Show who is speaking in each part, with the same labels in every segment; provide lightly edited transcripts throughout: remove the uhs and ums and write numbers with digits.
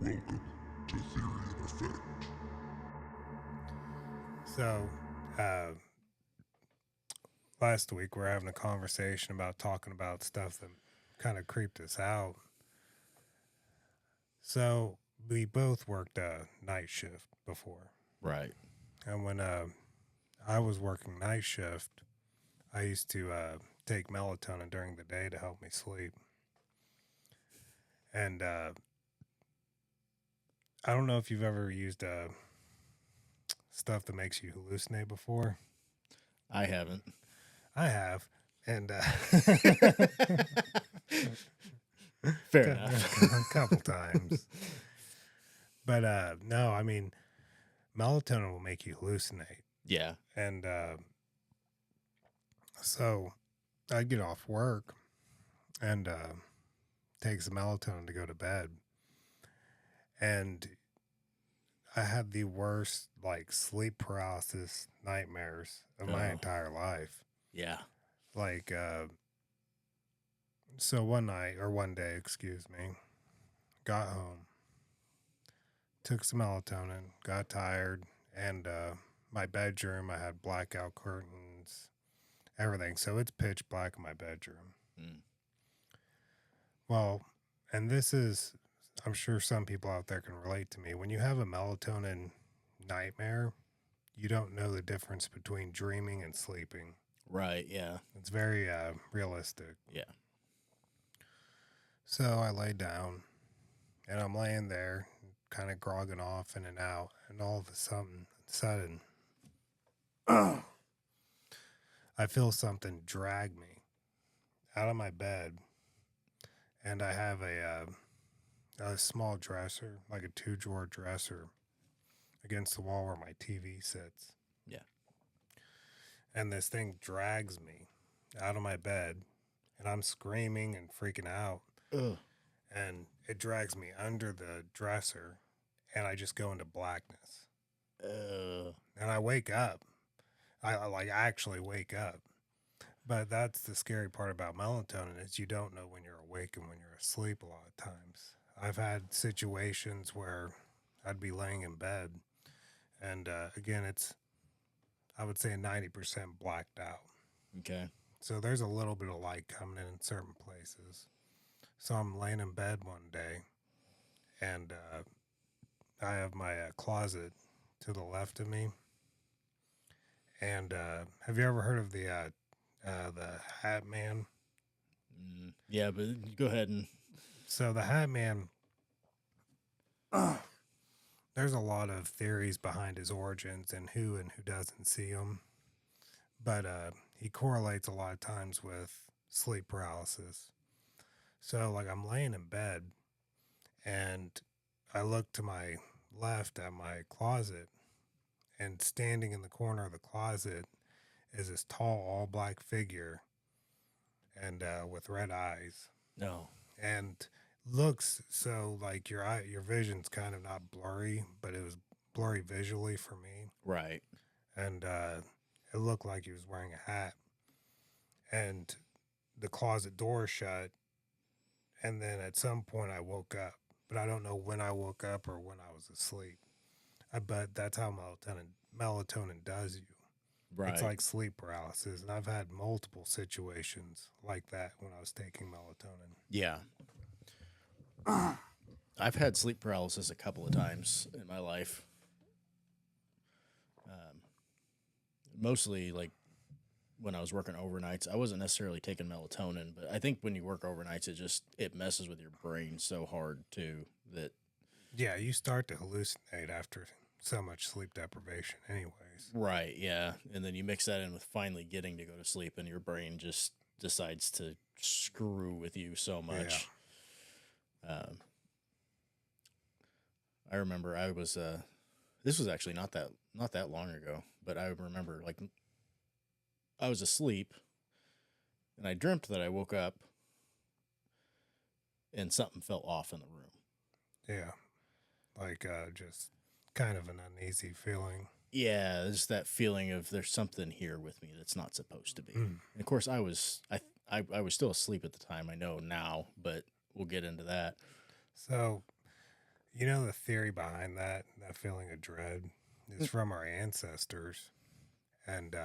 Speaker 1: Welcome to Theory and Effect.
Speaker 2: So, uh, last week we are having a conversation about talking about stuff that kind of creeped us out. So, we both worked a night shift before.
Speaker 3: Right.
Speaker 2: And when I was working night shift, I used to take melatonin during the day to help me sleep. And I don't know if you've ever used stuff that makes you hallucinate before.
Speaker 3: I haven't.
Speaker 2: I have. And
Speaker 3: Fair enough.
Speaker 2: a couple times. But no, I mean, melatonin will make you hallucinate.
Speaker 3: Yeah.
Speaker 2: And so I'd get off work and take some melatonin to go to bed. And I had the worst, like, sleep paralysis nightmares of my entire life.
Speaker 3: Yeah.
Speaker 2: Like, so one day, got home, took some melatonin, got tired, and my bedroom, I had blackout curtains, everything. So it's pitch black in my bedroom. Well, and this is, I'm sure some people out there can relate to me. When you have a melatonin nightmare, you don't know the difference between dreaming and sleeping.
Speaker 3: Right. Yeah.
Speaker 2: It's very realistic.
Speaker 3: Yeah.
Speaker 2: So I lay down, and I'm laying there, kind of grogging off in and out, and all of a sudden, I feel something drag me out of my bed, and I have a small dresser, like a 2-drawer dresser, against the wall where my TV sits.
Speaker 3: Yeah.
Speaker 2: And this thing drags me out of my bed, and I'm screaming and freaking out.
Speaker 3: Ugh.
Speaker 2: And it drags me under the dresser, and I just go into blackness. And I wake up. I actually wake up. But that's the scary part about melatonin is you don't know when you're awake and when you're asleep a lot of times. I've had situations where I'd be laying in bed, and again, it's, I would say, 90% blacked out.
Speaker 3: Okay.
Speaker 2: So there's a little bit of light coming in certain places. So I'm laying in bed one day, and I have my closet to the left of me. And have you ever heard of the Hat Man?
Speaker 3: Yeah, but go ahead and.
Speaker 2: So the Hat Man, there's a lot of theories behind his origins and who doesn't see him. But he correlates a lot of times with sleep paralysis. So, like, I'm laying in bed, and I look to my left at my closet, and standing in the corner of the closet is this tall, all black figure, and with red eyes.
Speaker 3: No.
Speaker 2: And looks so like your vision's kind of not blurry, but it was blurry visually for me.
Speaker 3: Right.
Speaker 2: And it looked like he was wearing a hat, and the closet door shut. And then at some point I woke up, but I don't know when I woke up or when I was asleep. But that's how melatonin does you.
Speaker 3: Right.
Speaker 2: It's like sleep paralysis, and I've had multiple situations like that when I was taking melatonin.
Speaker 3: Yeah. I've had sleep paralysis a couple of times in my life. Mostly like when I was working overnights. I wasn't necessarily taking melatonin, but I think when you work overnights, it messes with your brain so hard too that.
Speaker 2: Yeah, you start to hallucinate after so much sleep deprivation anyways.
Speaker 3: Right, yeah. And then you mix that in with finally getting to go to sleep, and your brain just decides to screw with you so much. Yeah. I remember I was this was actually not that long ago, but I remember, like, I was asleep and I dreamt that I woke up and something fell off in the room.
Speaker 2: Yeah. Like just kind of an uneasy feeling.
Speaker 3: Yeah, there's that feeling of there's something here with me that's not supposed to be. And of course, I was still asleep at the time. I know now, but we'll get into that.
Speaker 2: So, You know, the theory behind that feeling of dread is from our ancestors. And,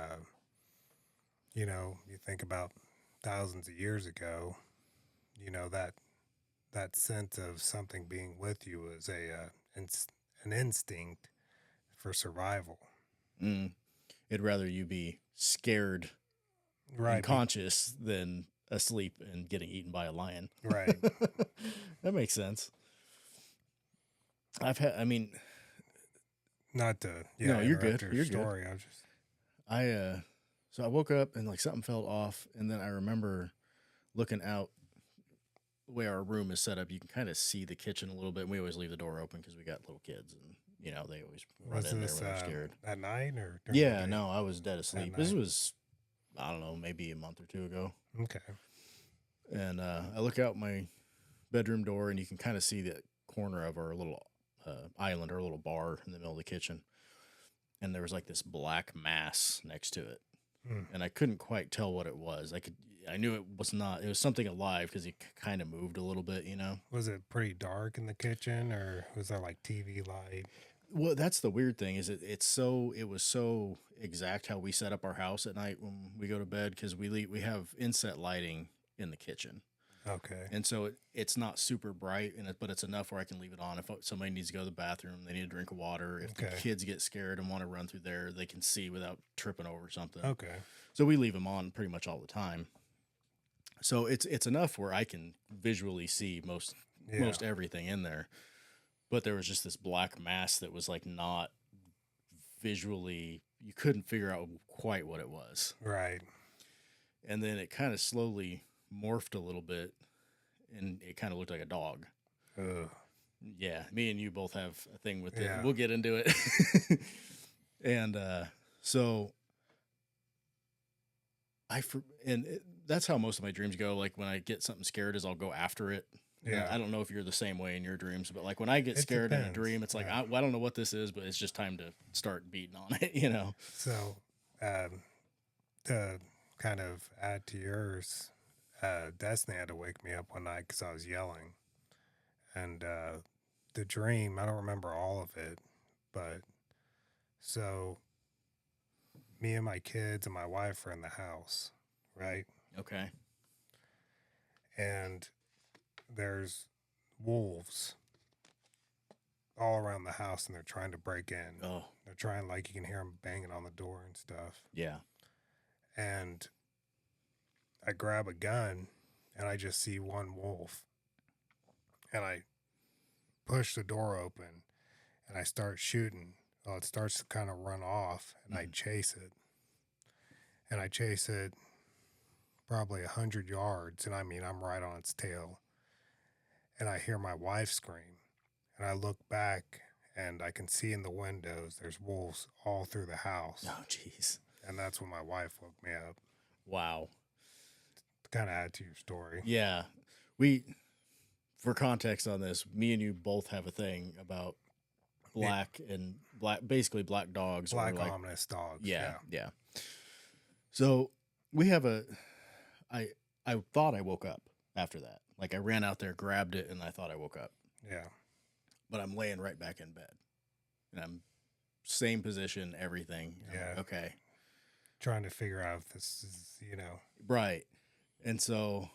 Speaker 2: you think about thousands of years ago, that sense of something being with you was an instinct for survival.
Speaker 3: Mm. It'd rather you be scared and
Speaker 2: Right.
Speaker 3: conscious than asleep and getting eaten by a lion.
Speaker 2: Right.
Speaker 3: That makes sense.
Speaker 2: Not to,
Speaker 3: No, you're
Speaker 2: interrupt
Speaker 3: good.
Speaker 2: your
Speaker 3: You're good.
Speaker 2: story.
Speaker 3: So I woke up and like something fell off, and then I remember looking out the way our room is set up. You can kind of see the kitchen a little bit. And we always leave the door open because we got little kids, and they always run
Speaker 2: Was
Speaker 3: in there
Speaker 2: this
Speaker 3: when they're scared.
Speaker 2: at night or during the
Speaker 3: Yeah,
Speaker 2: day?
Speaker 3: no, I was dead asleep. This
Speaker 2: night.
Speaker 3: was, I don't know, maybe a month or two ago.
Speaker 2: Okay.
Speaker 3: And I look out my bedroom door, and you can kind of see the corner of our little island or a little bar in the middle of the kitchen. And there was like this black mass next to it. And I couldn't quite tell what it was. I knew it was something alive because it kind of moved a little bit,
Speaker 2: Was it pretty dark in the kitchen, or was there like TV light?
Speaker 3: Well, that's the weird thing is it was so exact how we set up our house at night when we go to bed, because we have inset lighting in the kitchen.
Speaker 2: Okay.
Speaker 3: And so it's not super bright, but it's enough where I can leave it on if somebody needs to go to the bathroom, they need a drink of water. If the kids get scared and want to run through there, they can see without tripping over something.
Speaker 2: Okay.
Speaker 3: So we leave them on pretty much all the time. So it's enough where I can visually see most everything in there. But there was just this black mass that was like not visually, you couldn't figure out quite what it was.
Speaker 2: Right.
Speaker 3: And then it kind of slowly morphed a little bit, and it kind of looked like a dog.
Speaker 2: Ugh.
Speaker 3: Yeah, me and you both have a thing with it.
Speaker 2: Yeah.
Speaker 3: We'll get into it. And so that's how most of my dreams go. Like when I get something scared, is I'll go after it.
Speaker 2: Yeah.
Speaker 3: I don't know if you're the same way in your dreams, but like when I get scared in a dream, it's like, I don't know what this is, but it's just time to start beating on it,
Speaker 2: So, to kind of add to yours, Destiny had to wake me up one night because I was yelling. And the dream, I don't remember all of it, but so me and my kids and my wife are in the house, right?
Speaker 3: Okay.
Speaker 2: And there's wolves all around the house, and they're trying to break in.
Speaker 3: Oh.
Speaker 2: They're trying, like, you can hear them banging on the door and stuff.
Speaker 3: Yeah.
Speaker 2: And I grab a gun, and I just see one wolf. And I push the door open, and I start shooting. Well, it starts to kind of run off, and I chase it. And I chase it probably 100 yards, and I mean, I'm right on its tail. And I hear my wife scream, and I look back, and I can see in the windows there's wolves all through the house.
Speaker 3: Oh, jeez.
Speaker 2: And that's when my wife woke me up.
Speaker 3: Wow.
Speaker 2: To kind of add to your story.
Speaker 3: Yeah. For context on this, me and you both have a thing about basically black dogs.
Speaker 2: Black ominous dogs.
Speaker 3: Yeah. So we have I thought I woke up after that. Like I ran out there, grabbed it, and I thought I woke up.
Speaker 2: Yeah.
Speaker 3: But I'm laying right back in bed. And I'm same position, everything.
Speaker 2: Yeah.
Speaker 3: Like, okay.
Speaker 2: Trying to figure out if this is,
Speaker 3: Right. And so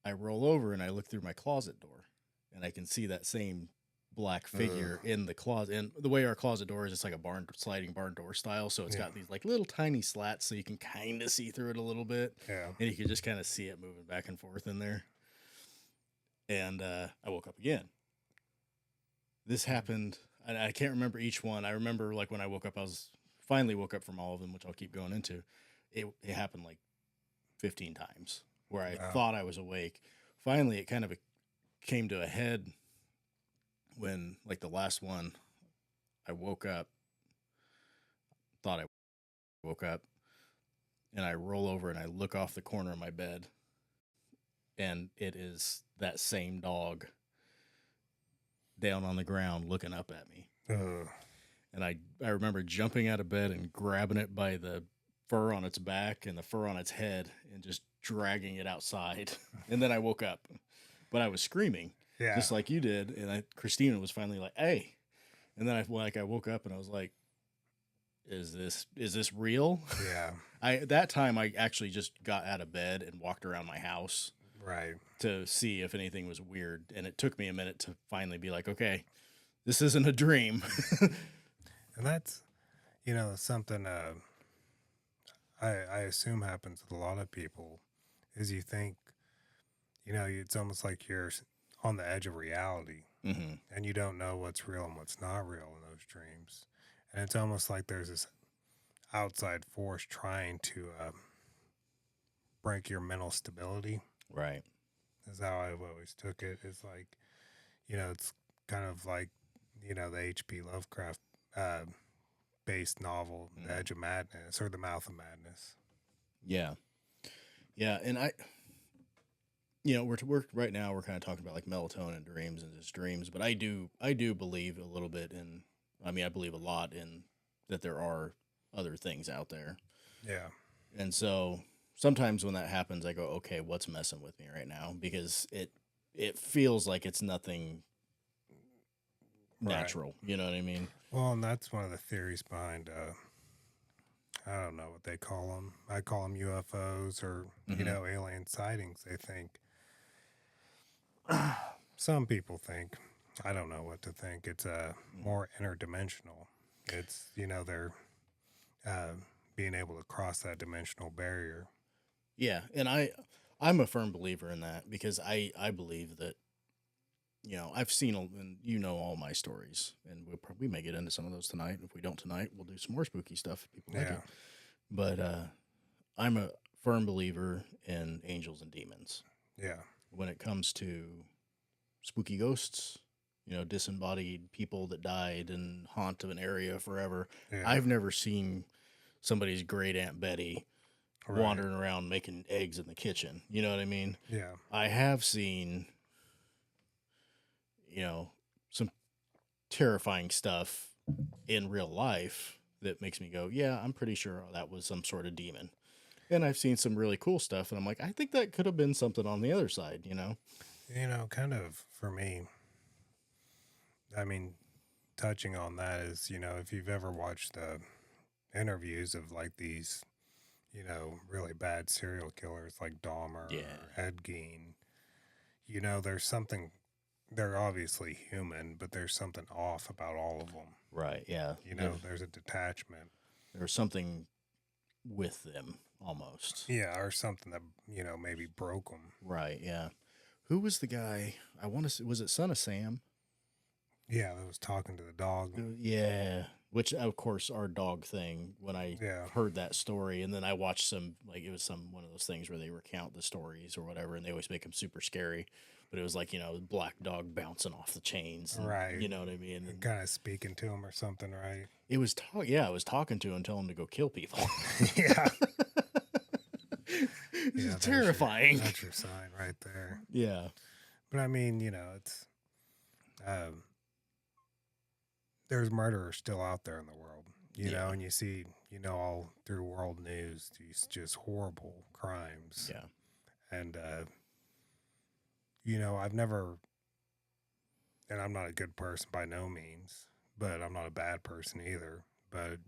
Speaker 3: I roll over and I look through my closet door, and I can see that same black figure in the closet. And the way our closet door is, it's like a sliding barn door style. So it's got these like little tiny slats, so you can kind of see through it a little bit.
Speaker 2: Yeah.
Speaker 3: And you can just kind of see it moving back and forth in there. And I woke up again. This happened, and I can't remember each one. I remember like when I woke up, finally woke up from all of them, which I'll keep going into. It happened like 15 times where I thought I was awake. Finally, it kind of came to a head when, like the last one, I woke up, thought I woke up, and I roll over and I look off the corner of my bed, and it is that same dog down on the ground looking up at me. And I remember jumping out of bed and grabbing it by the fur on its back and the fur on its head and just dragging it outside. And then I woke up, but I was screaming.
Speaker 2: Yeah.
Speaker 3: just like you did. And Christina was finally like, "Hey," and then I woke up and I was like, "Is this real?"
Speaker 2: Yeah.
Speaker 3: At that time I actually just got out of bed and walked around my house
Speaker 2: Right.
Speaker 3: to see if anything was weird, and it took me a minute to finally be like, "Okay, this isn't a dream."
Speaker 2: And that's, something I assume happens with a lot of people is you think, it's almost like you're on the edge of reality
Speaker 3: hmm
Speaker 2: and you don't know what's real and what's not real in those dreams. And it's almost like there's this outside force trying to break your mental stability,
Speaker 3: Right.
Speaker 2: is how I've always took it. It's like, it's kind of like, the H.P. Lovecraft based novel, The
Speaker 3: Mhm.
Speaker 2: Edge of Madness or The Mouth of Madness.
Speaker 3: Yeah. Yeah, and we're right now we're kind of talking about like melatonin dreams and just dreams, but I do believe a little bit in. I mean, I believe a lot in that there are other things out there,
Speaker 2: Yeah.
Speaker 3: and so sometimes when that happens, I go, okay, what's messing with me right now? Because it feels like it's nothing
Speaker 2: Right.
Speaker 3: natural. You know what I mean?
Speaker 2: Well, and that's one of the theories behind, I don't know what they call them. I call them UFOs or,
Speaker 3: Mhm.
Speaker 2: alien sightings. They think, some people think, I don't know what to think. It's more interdimensional. It's, they're uh, being able to cross that dimensional barrier.
Speaker 3: Yeah, and I'm a firm believer in that because I believe that I've seen and all my stories, and we may get into some of those tonight. If we don't tonight, we'll do some more spooky stuff if people like
Speaker 2: Yeah.
Speaker 3: it. But I'm a firm believer in angels and demons
Speaker 2: Yeah.
Speaker 3: when it comes to spooky ghosts. Disembodied people that died and haunt an area forever.
Speaker 2: Yeah.
Speaker 3: I've never seen somebody's great Aunt Betty
Speaker 2: Right.
Speaker 3: wandering around making eggs in the kitchen. You know what I mean?
Speaker 2: Yeah.
Speaker 3: I have seen, some terrifying stuff in real life that makes me go, yeah, I'm pretty sure that was some sort of demon. And I've seen some really cool stuff, and I'm like, I think that could have been something on the other side.
Speaker 2: Kind of for me, I mean, touching on that is, if you've ever watched the interviews of like these, really bad serial killers like Dahmer
Speaker 3: Yeah.
Speaker 2: or Ed Gein, there's something, they're obviously human, but there's something off about all of them.
Speaker 3: Right. Yeah.
Speaker 2: There's a detachment.
Speaker 3: There's something with them almost.
Speaker 2: Yeah, or something that, maybe broke them.
Speaker 3: Right. Yeah. Who was the guy? I want to say, was it Son of Sam?
Speaker 2: Yeah, that was talking to the dog.
Speaker 3: Yeah. Which, of course, our dog thing, when I heard that story, and then I watched it was one of those things where they recount the stories or whatever, and they always make them super scary. But it was like, black dog bouncing off the chains. And,
Speaker 2: Right.
Speaker 3: You know what I mean? And
Speaker 2: kind of speaking to him or something, right?
Speaker 3: it was, I was talking to him, telling him to go kill people.
Speaker 2: Yeah.
Speaker 3: It's terrifying.
Speaker 2: That's your sign right there.
Speaker 3: Yeah.
Speaker 2: But I mean, it's, there's murderers still out there in the world,
Speaker 3: Yeah.
Speaker 2: and you see, all through world news, these just horrible crimes.
Speaker 3: Yeah.
Speaker 2: And, I've never, and I'm not a good person by no means, but I'm not a bad person either. But,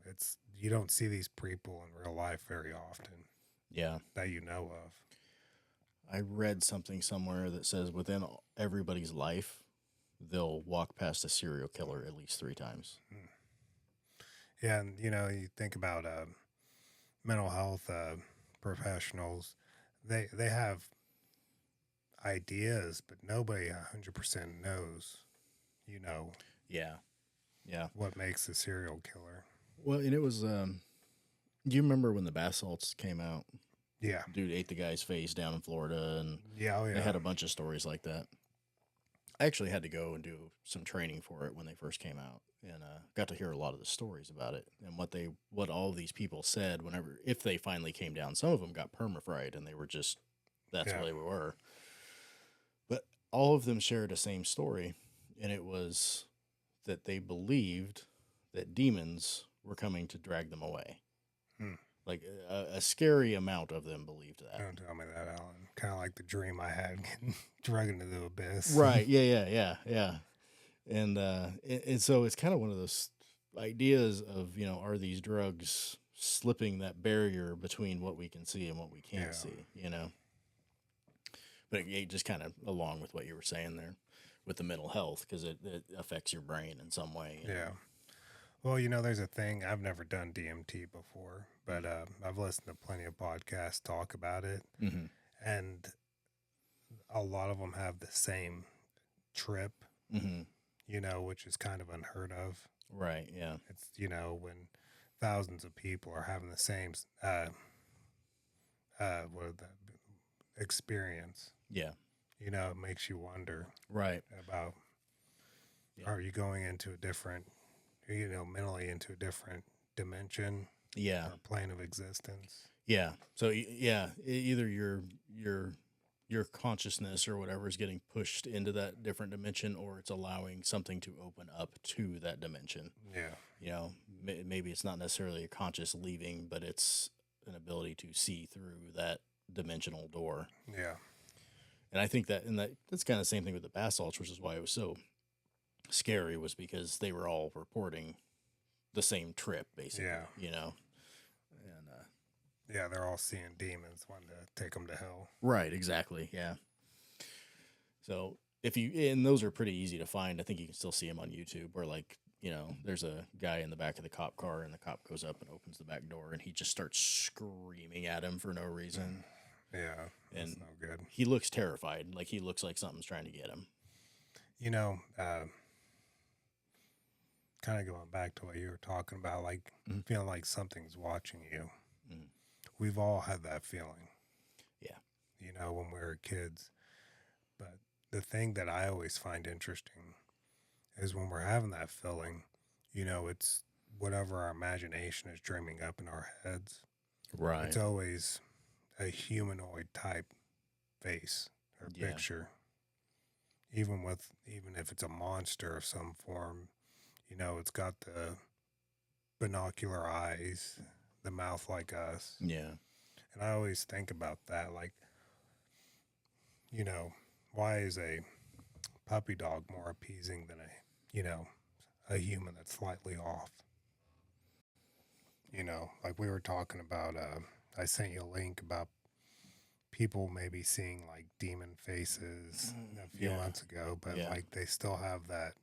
Speaker 2: it's, you don't see these people in real life very often.
Speaker 3: Yeah.
Speaker 2: That you know of.
Speaker 3: I read something somewhere that says within everybody's life, they'll walk past a serial killer at least 3 times.
Speaker 2: Yeah, and you think about mental health professionals, they have ideas, but nobody 100% knows,
Speaker 3: Yeah. Yeah.
Speaker 2: what makes a serial killer.
Speaker 3: Well, and it was, do you remember when the bath salts came out?
Speaker 2: Yeah.
Speaker 3: Dude ate the guy's face down in Florida, and
Speaker 2: Yeah, oh yeah.
Speaker 3: they had a bunch of stories like that. I actually had to go and do some training for it when they first came out, and got to hear a lot of the stories about it and what all of these people said if they finally came down. Some of them got permafried, and they were just, that's
Speaker 2: Yeah.
Speaker 3: what they were. But all of them shared the same story, and it was that they believed that demons were coming to drag them away. Like a scary amount of them believed that.
Speaker 2: Don't tell me that, Alan. Kind of like the dream I had getting dragged into the abyss.
Speaker 3: Right. Yeah. And so it's kind of one of those ideas of, are these drugs slipping that barrier between what we can see and what we can't see, But it just kind of along with what you were saying there with the mental health, because it affects your brain in some way.
Speaker 2: Yeah. Well, there's a thing. I've never done DMT before, but I've listened to plenty of podcasts talk about it.
Speaker 3: Mm-hmm.
Speaker 2: And a lot of them have the same trip,
Speaker 3: Mm-hmm.
Speaker 2: Which is kind of unheard of.
Speaker 3: Right, yeah.
Speaker 2: It's, when thousands of people are having the same experience.
Speaker 3: Yeah.
Speaker 2: It makes you wonder.
Speaker 3: Right.
Speaker 2: About, are you going into a different, mentally into a different dimension?
Speaker 3: Yeah.
Speaker 2: Or plane of existence?
Speaker 3: Yeah. So, either your consciousness or whatever is getting pushed into that different dimension, or it's allowing something to open up to that dimension.
Speaker 2: Yeah.
Speaker 3: Maybe it's not necessarily a conscious leaving, but it's an ability to see through that dimensional door.
Speaker 2: Yeah.
Speaker 3: And I think that's kind of the same thing with the basalts, which is why it was so scary, was because they were all reporting the same trip, basically.
Speaker 2: Yeah.
Speaker 3: And
Speaker 2: yeah, they're all seeing demons wanting to take them to hell.
Speaker 3: Right, exactly. Yeah. So and those are pretty easy to find. I think you can still see them on YouTube, where there's a guy in the back of the cop car, and the cop goes up and opens the back door, and he just starts screaming at him for no reason.
Speaker 2: Yeah, that's
Speaker 3: and
Speaker 2: no good.
Speaker 3: He looks terrified. Like, he looks like something's trying to get him.
Speaker 2: Kind of going back to what you were talking about, like feeling like something's watching you.
Speaker 3: Mm-hmm.
Speaker 2: We've all had that feeling.
Speaker 3: Yeah.
Speaker 2: When we were kids. But the thing that I always find interesting is when we're having that feeling, it's whatever our imagination is dreaming up in our heads.
Speaker 3: Right.
Speaker 2: It's always a humanoid type face or picture. Even if it's a monster of some form, it's got the binocular eyes, the mouth like us.
Speaker 3: Yeah.
Speaker 2: And I always think about that, like, why is a puppy dog more appeasing than a human that's slightly off? Like we were talking about, I sent you a link about people maybe seeing like demon faces a few months ago, but like they still have that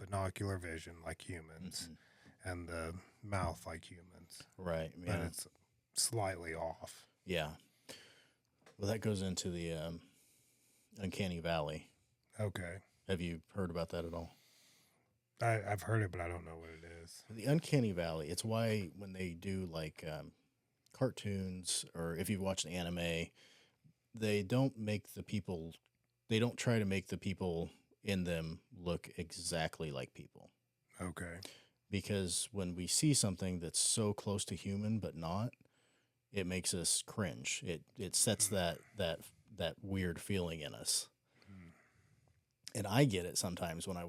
Speaker 2: binocular vision like humans and the mouth like humans.
Speaker 3: Right.
Speaker 2: But it's slightly off.
Speaker 3: Yeah. Well, that goes into the uncanny valley.
Speaker 2: Okay.
Speaker 3: Have you heard about that at all?
Speaker 2: I've heard it, but I don't know what it is.
Speaker 3: The uncanny valley, it's why when they do like cartoons, or if you've watched an anime, they don't try to make the people in them look exactly like people.
Speaker 2: Okay.
Speaker 3: Because when we see something that's so close to human but not, it makes us cringe. It sets that weird feeling in us. And I get it sometimes when I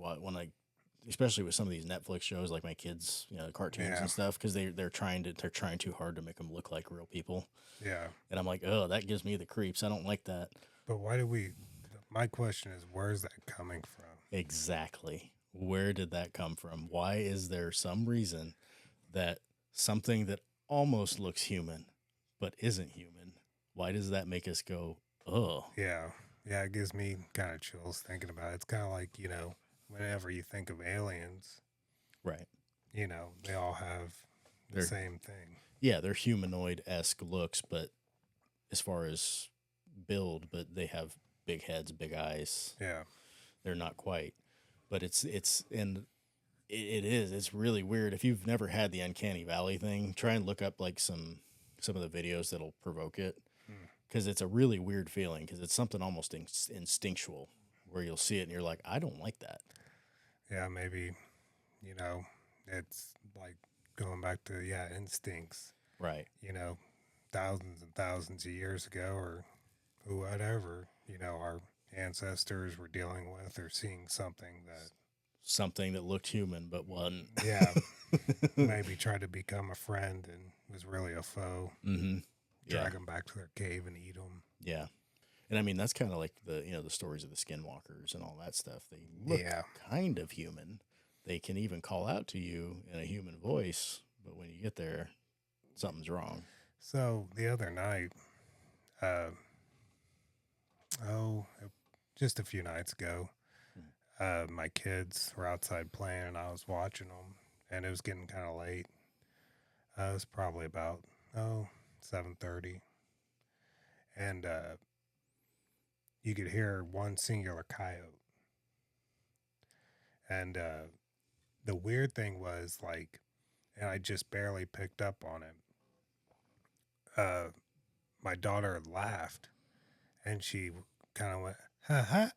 Speaker 3: especially with some of these Netflix shows, like my kids, cartoons and stuff, because they're trying too hard to make them look like real people.
Speaker 2: Yeah.
Speaker 3: And I'm like, oh, that gives me the creeps. I don't like that.
Speaker 2: But my question is, where's that coming from?
Speaker 3: Exactly. Where did that come from? Why is there some reason that something that almost looks human but isn't human, why does that make us go, oh?
Speaker 2: Yeah. Yeah, it gives me kind of chills thinking about it. It's kind of like, whenever you think of aliens,
Speaker 3: right?
Speaker 2: They all have the same thing.
Speaker 3: Yeah, they're humanoid-esque looks, but as far as build, but they have big heads, big eyes.
Speaker 2: Yeah.
Speaker 3: They're not quite. But it's really weird. If you've never had the uncanny valley thing, try and look up like some of the videos that'll provoke it. Because it's a really weird feeling, because it's something almost instinctual, where you'll see it and you're like, I don't like that.
Speaker 2: Yeah, maybe, it's like going back to, instincts.
Speaker 3: Right.
Speaker 2: Thousands and thousands of years ago, or whatever, our ancestors were dealing with or seeing something that
Speaker 3: looked human but wasn't.
Speaker 2: Yeah. Maybe try to become a friend and was really a foe.
Speaker 3: Mm-hmm. Yeah.
Speaker 2: Drag them back to their cave and eat them.
Speaker 3: Yeah. And I mean, that's kind of like the stories of the skinwalkers and all that stuff. They look kind of human. They can even call out to you in a human voice, but when you get there, something's wrong.
Speaker 2: So the other night, just a few nights ago, my kids were outside playing and I was watching them, and it was getting kind of late. It was probably about 7:30, and you could hear one singular coyote. And the weird thing was, like, and I just barely picked up on it. My daughter laughed, and she kind of went, ha ha.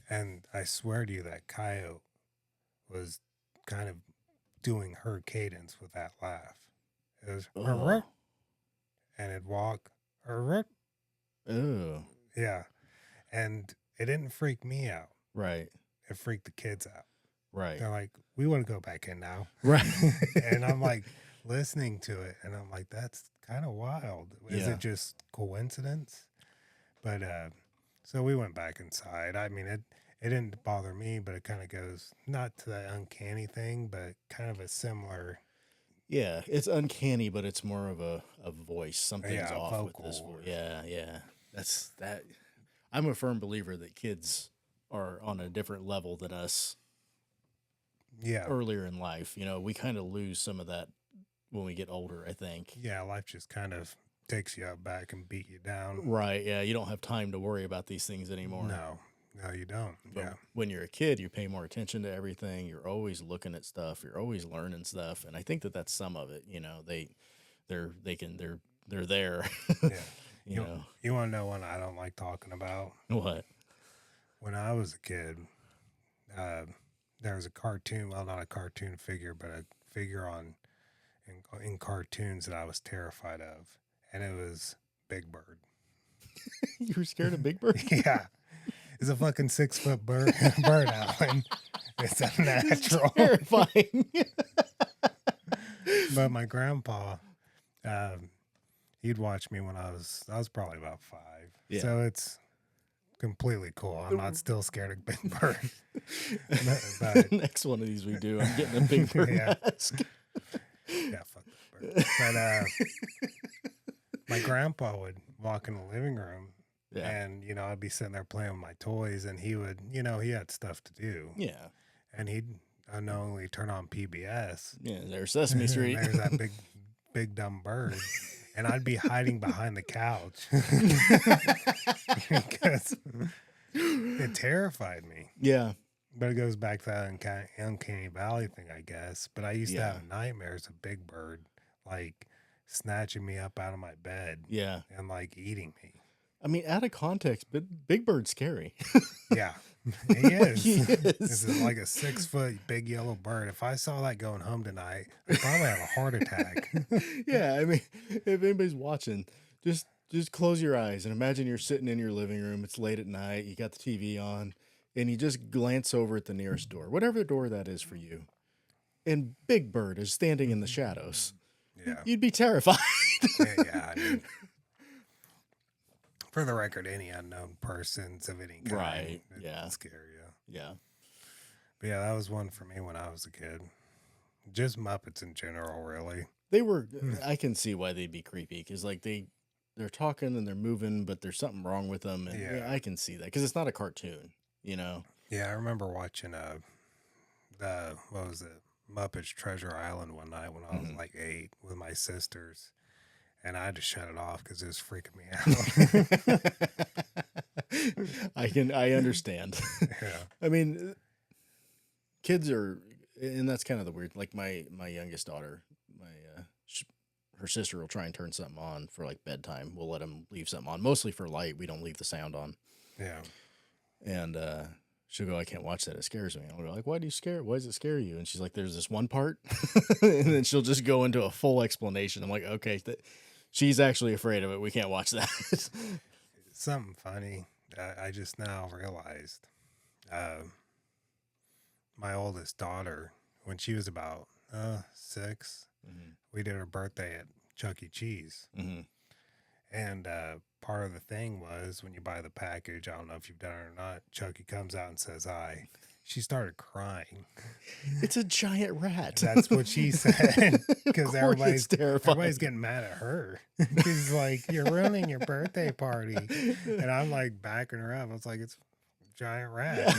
Speaker 2: And I swear to you, that coyote was kind of doing her cadence with that laugh. It was,
Speaker 3: Oh.
Speaker 2: and it'd walk, oh. Yeah. And it didn't freak me out.
Speaker 3: Right.
Speaker 2: It freaked the kids out.
Speaker 3: Right.
Speaker 2: They're like, we want to go back in now.
Speaker 3: Right.
Speaker 2: And I'm like listening to it, and I'm like, that's kind of wild. Is it just coincidence? But so we went back inside. I mean, it didn't bother me, but it kind of goes not to that uncanny thing, but kind of a similar.
Speaker 3: Yeah, it's uncanny, but it's more of a voice. Something's off
Speaker 2: vocal.
Speaker 3: with this voice. Yeah. That's that. I'm a firm believer that kids are on a different level than us.
Speaker 2: Yeah.
Speaker 3: Earlier in life, we kind of lose some of that when we get older, I think.
Speaker 2: Yeah, life just kind of takes you out back and beat you down.
Speaker 3: Right, yeah, you don't have time to worry about these things anymore.
Speaker 2: No, you don't.
Speaker 3: But when you're a kid, you pay more attention to everything. You're always looking at stuff. You're always learning stuff, and I think that that's some of it. They're there.
Speaker 2: Yeah. You want to know one I don't like talking about?
Speaker 3: What?
Speaker 2: When I was a kid, there was a cartoon. Well, not a cartoon figure, but a figure in cartoons that I was terrified of, and it was Big Bird.
Speaker 3: You were scared of Big Bird?
Speaker 2: Yeah. It's a fucking 6-foot bird, Alan. It's unnatural.
Speaker 3: It's terrifying.
Speaker 2: But my grandpa, he'd watch me when I was probably about 5.
Speaker 3: Yeah.
Speaker 2: So it's completely cool. I'm not still scared of Big Bird. But
Speaker 3: Next one of these we do, I'm getting a Big Bird mask.
Speaker 2: Yeah, fuck Big Bird. But my grandpa would walk in the living room.
Speaker 3: Yeah.
Speaker 2: And, I'd be sitting there playing with my toys, and he would, he had stuff to do.
Speaker 3: Yeah.
Speaker 2: And he'd unknowingly turn on PBS.
Speaker 3: Yeah, there's Sesame Street.
Speaker 2: There's that big dumb bird. And I'd be hiding behind the couch. Because it terrified me.
Speaker 3: Yeah.
Speaker 2: But it goes back to that uncanny valley thing, I guess. But I used to have nightmares of Big Bird, like, snatching me up out of my bed.
Speaker 3: Yeah.
Speaker 2: And, like, eating me.
Speaker 3: I mean, out of context, but Big Bird's scary.
Speaker 2: Yeah, he is.
Speaker 3: He is.
Speaker 2: This is like a 6-foot big yellow bird. If I saw that going home tonight, I'd probably have a heart attack.
Speaker 3: Yeah, I mean, if anybody's watching, just close your eyes and imagine you're sitting in your living room. It's late at night. You got the TV on, and you just glance over at the nearest door, whatever door that is for you, and Big Bird is standing in the shadows.
Speaker 2: Yeah,
Speaker 3: You'd be terrified.
Speaker 2: yeah. I mean, for the record, any unknown persons of any kind,
Speaker 3: Right,
Speaker 2: it'd scare you.
Speaker 3: Yeah.
Speaker 2: But yeah, that was one for me when I was a kid. Just Muppets in general, really.
Speaker 3: They were, I can see why they'd be creepy, because, like, they're talking and they're moving, but there's something wrong with them. And yeah, I can see that, because it's not a cartoon,
Speaker 2: Yeah, I remember watching what was it? Muppets Treasure Island one night when I was like 8 with my sisters. And I had to shut it off because it was freaking me out.
Speaker 3: I understand.
Speaker 2: Yeah.
Speaker 3: I mean, kids are, and that's kind of the weird, like my youngest daughter, her sister will try and turn something on for like bedtime. We'll let them leave something on, mostly for light. We don't leave the sound on.
Speaker 2: Yeah.
Speaker 3: And, she'll go, I can't watch that. It scares me. I'll go like, why does it scare you? And she's like, there's this one part. And then she'll just go into a full explanation. I'm like, okay, she's actually afraid of it. We can't watch that.
Speaker 2: Something funny. I just now realized my oldest daughter, when she was about 6.
Speaker 3: Mm-hmm.
Speaker 2: We did our birthday at Chuck E. Cheese.
Speaker 3: Mm-hmm.
Speaker 2: And part of the thing was when you buy the package, I don't know if you've done it or not, Chucky comes out and says hi. She started crying.
Speaker 3: It's a giant rat.
Speaker 2: That's what she said. Because
Speaker 3: everybody's
Speaker 2: everybody's getting mad at her. She's like, you're ruining your birthday party. And I'm like backing her up. I was like, it's a giant rat.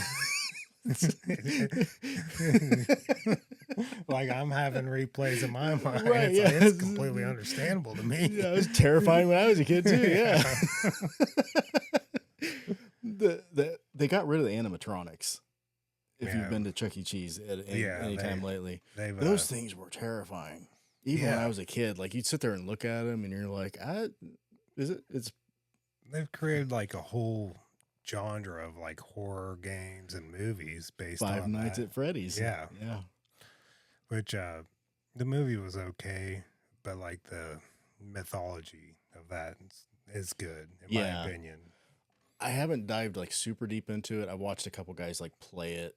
Speaker 2: Like I'm having replays in my mind.
Speaker 3: Right,
Speaker 2: It's,
Speaker 3: yeah.
Speaker 2: like, it's completely understandable to me.
Speaker 3: Yeah, it was terrifying when I was a kid too. Yeah. They got rid of the animatronics. If you've been to Chuck E. Cheese at any time lately, those things were terrifying. Even when I was a kid, like you'd sit there and look at them, and you're like, It's
Speaker 2: they've created like a whole genre of like horror games and movies based
Speaker 3: Five
Speaker 2: on
Speaker 3: Nights
Speaker 2: that.
Speaker 3: at Freddy's.
Speaker 2: Yeah.
Speaker 3: Yeah.
Speaker 2: Which the movie was okay, but like the mythology of that is good in my opinion.
Speaker 3: I haven't dived like super deep into it. I watched a couple guys like play it,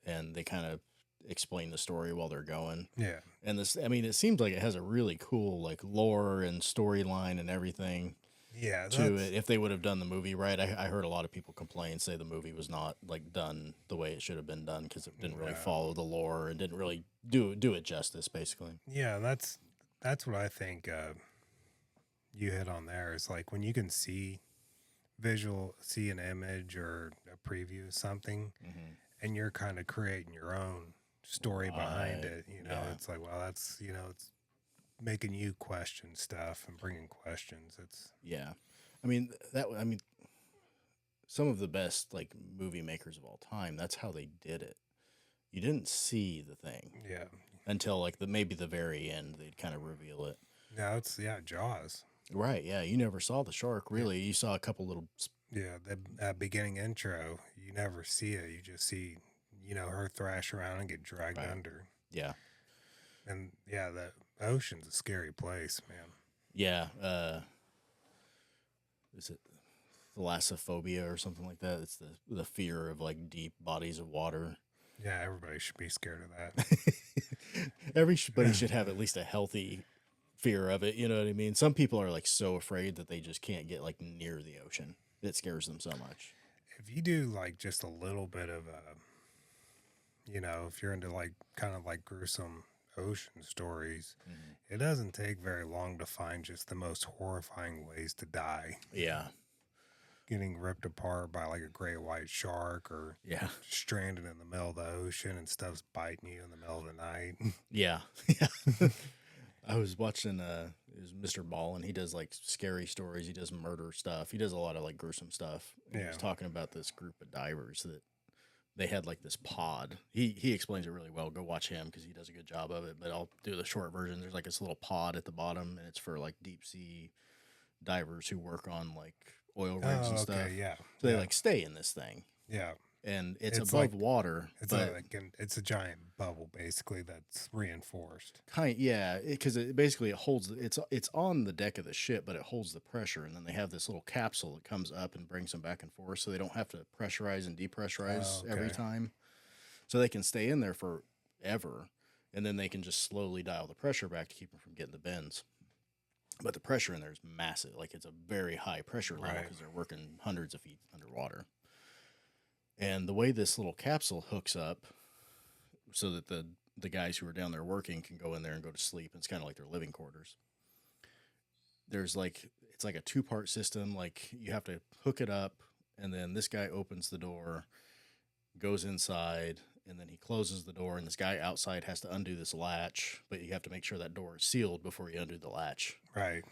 Speaker 3: and they kind of explain the story while they're going.
Speaker 2: Yeah.
Speaker 3: And this, I mean, it seems like it has a really cool like lore and storyline and everything.
Speaker 2: Yeah,
Speaker 3: to it. If they would have done the movie right, I heard a lot of people complain, say the movie was not like done the way it should have been done because it didn't really follow the lore and didn't really do it justice, basically.
Speaker 2: Yeah, that's what I think you hit on there. Is like when you can see an image or a preview of something, and you're kind of creating your own story behind it. You know, it's like, well, that's it's making you question stuff and bringing questions. It's
Speaker 3: I mean some of the best like movie makers of all time, that's how they did it. You didn't see the thing until like maybe the very end they'd kind of reveal it.
Speaker 2: No, it's Jaws.
Speaker 3: Right, yeah, you never saw the shark really. You saw a couple little
Speaker 2: the beginning intro, you never see it. You just see her thrash around and get dragged under. And the ocean's a scary place, man.
Speaker 3: Is it thalassophobia or something like that? It's the fear of like deep bodies of water.
Speaker 2: Yeah, everybody should be scared of that.
Speaker 3: Everybody should have at least a healthy fear of it. You know what I mean? Some people are like so afraid that they just can't get like near the ocean. It scares them so much.
Speaker 2: If you do like just a little bit of if you're into like kind of like gruesome ocean stories, it doesn't take very long to find just the most horrifying ways to die.
Speaker 3: Yeah.
Speaker 2: Getting ripped apart by like a great white shark or stranded in the middle of the ocean and stuff's biting you in the middle of the night.
Speaker 3: Yeah. I was watching it was Mr. Ballin. He does like scary stories. He does murder stuff. He does a lot of like gruesome stuff. He was talking about this group of divers that they had like this pod. He explains it really well. Go watch him because he does a good job of it. But I'll do the short version. There's like this little pod at the bottom, and it's for like deep sea divers who work on like oil rigs and stuff.
Speaker 2: Yeah.
Speaker 3: So they like stay in this thing.
Speaker 2: Yeah.
Speaker 3: And it's above
Speaker 2: like,
Speaker 3: water.
Speaker 2: It's a giant bubble basically that's reinforced.
Speaker 3: Because it holds it's on the deck of the ship, but it holds the pressure, and then they have this little capsule that comes up and brings them back and forth, so they don't have to pressurize and depressurize every time. So they can stay in there forever, and then they can just slowly dial the pressure back to keep them from getting the bends. But the pressure in there is massive. Like it's a very high pressure level because they're working hundreds of feet underwater. And the way this little capsule hooks up so that the guys who are down there working can go in there and go to sleep. It's kind of like their living quarters. It's like a 2-part system. Like you have to hook it up, and then this guy opens the door, goes inside, and then he closes the door, and this guy outside has to undo this latch, but you have to make sure that door is sealed before you undo the latch.
Speaker 2: Right.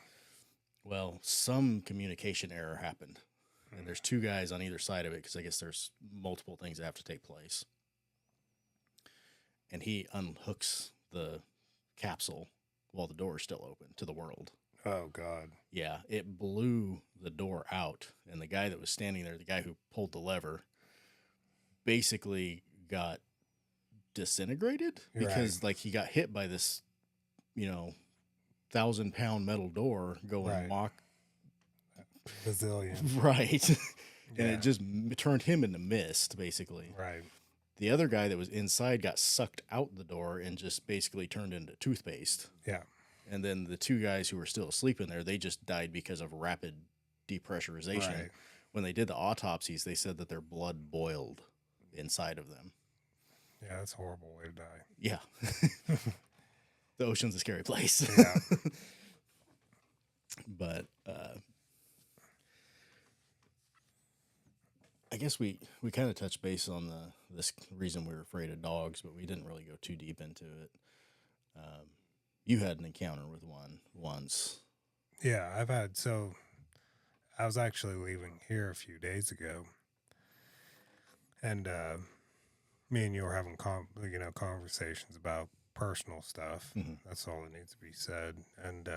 Speaker 3: Well, some communication error happened. And there's 2 guys on either side of it because I guess there's multiple things that have to take place. And he unhooks the capsule while the door is still open to the world.
Speaker 2: Oh, God.
Speaker 3: Yeah, it blew the door out. And the guy that was standing there, the guy who pulled the lever, basically got disintegrated because like he got hit by this, 1,000-pound metal door going Mach
Speaker 2: bazillion.
Speaker 3: Right. And it just turned him into mist, basically.
Speaker 2: Right.
Speaker 3: The other guy that was inside got sucked out the door and just basically turned into toothpaste.
Speaker 2: Yeah.
Speaker 3: And then the two guys who were still asleep in there, they just died because of rapid depressurization.
Speaker 2: Right.
Speaker 3: When they did the autopsies, they said that their blood boiled inside of them.
Speaker 2: Yeah, that's a horrible way to die.
Speaker 3: Yeah. The ocean's a scary place.
Speaker 2: Yeah.
Speaker 3: But I guess we kind of touched base on this reason we were afraid of dogs, but we didn't really go too deep into it. You had an encounter with one once.
Speaker 2: Yeah, I was actually leaving here a few days ago, and me and you were having conversations about personal stuff.
Speaker 3: Mm-hmm.
Speaker 2: That's all that needs to be said. And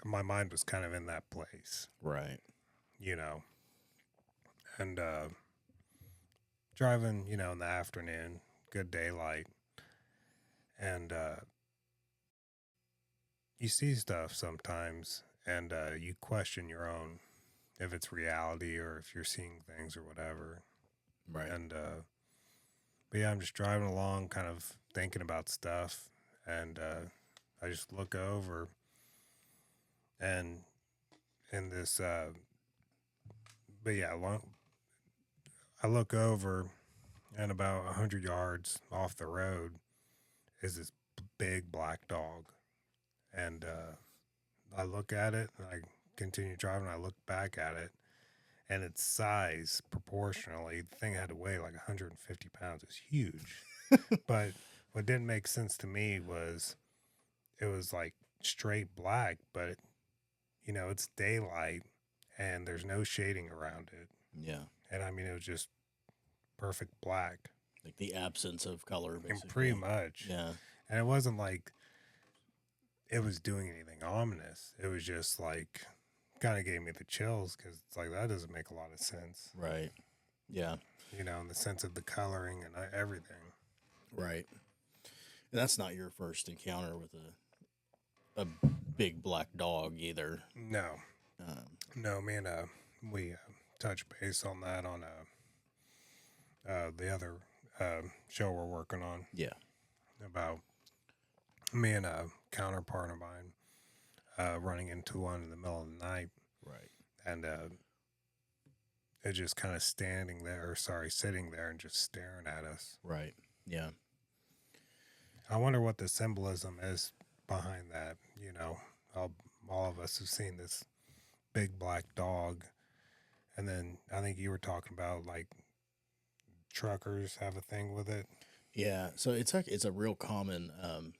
Speaker 2: my mind was kind of in that place,
Speaker 3: Right.
Speaker 2: And driving, in the afternoon, good daylight, and you see stuff sometimes, and you question your own, if it's reality or if you're seeing things or whatever.
Speaker 3: Right.
Speaker 2: And but yeah, I'm just driving along, kind of thinking about stuff, and I just look over, and in this, but yeah, I look over, and about 100 yards off the road is this big black dog, and I look at it, and I continue driving. I look back at it, and its size proportionally, the thing had to weigh like 150 pounds. It's huge. But what didn't make sense to me was it was like straight black, but it's daylight and there's no shading around it.
Speaker 3: Yeah.
Speaker 2: And I mean, it was just perfect black.
Speaker 3: Like the absence of color, basically.
Speaker 2: And pretty much.
Speaker 3: Yeah.
Speaker 2: And it wasn't like it was doing anything ominous. It was just like, kind of gave me the chills, because it's like, that doesn't make a lot of sense.
Speaker 3: Right. Yeah.
Speaker 2: In the sense of the coloring and everything.
Speaker 3: Right. And that's not your first encounter with a big black dog either.
Speaker 2: No. No, me and we touched base on that on the other show we're working on.
Speaker 3: Yeah.
Speaker 2: About me and a counterpart of mine running into one in the middle of the night.
Speaker 3: Right.
Speaker 2: And it just kind of sitting there and just staring at us.
Speaker 3: Right. Yeah.
Speaker 2: I wonder what the symbolism is behind that. All of us have seen this big black dog. And then I think you were talking about, like, truckers have a thing with it.
Speaker 3: Yeah, so it's a real common.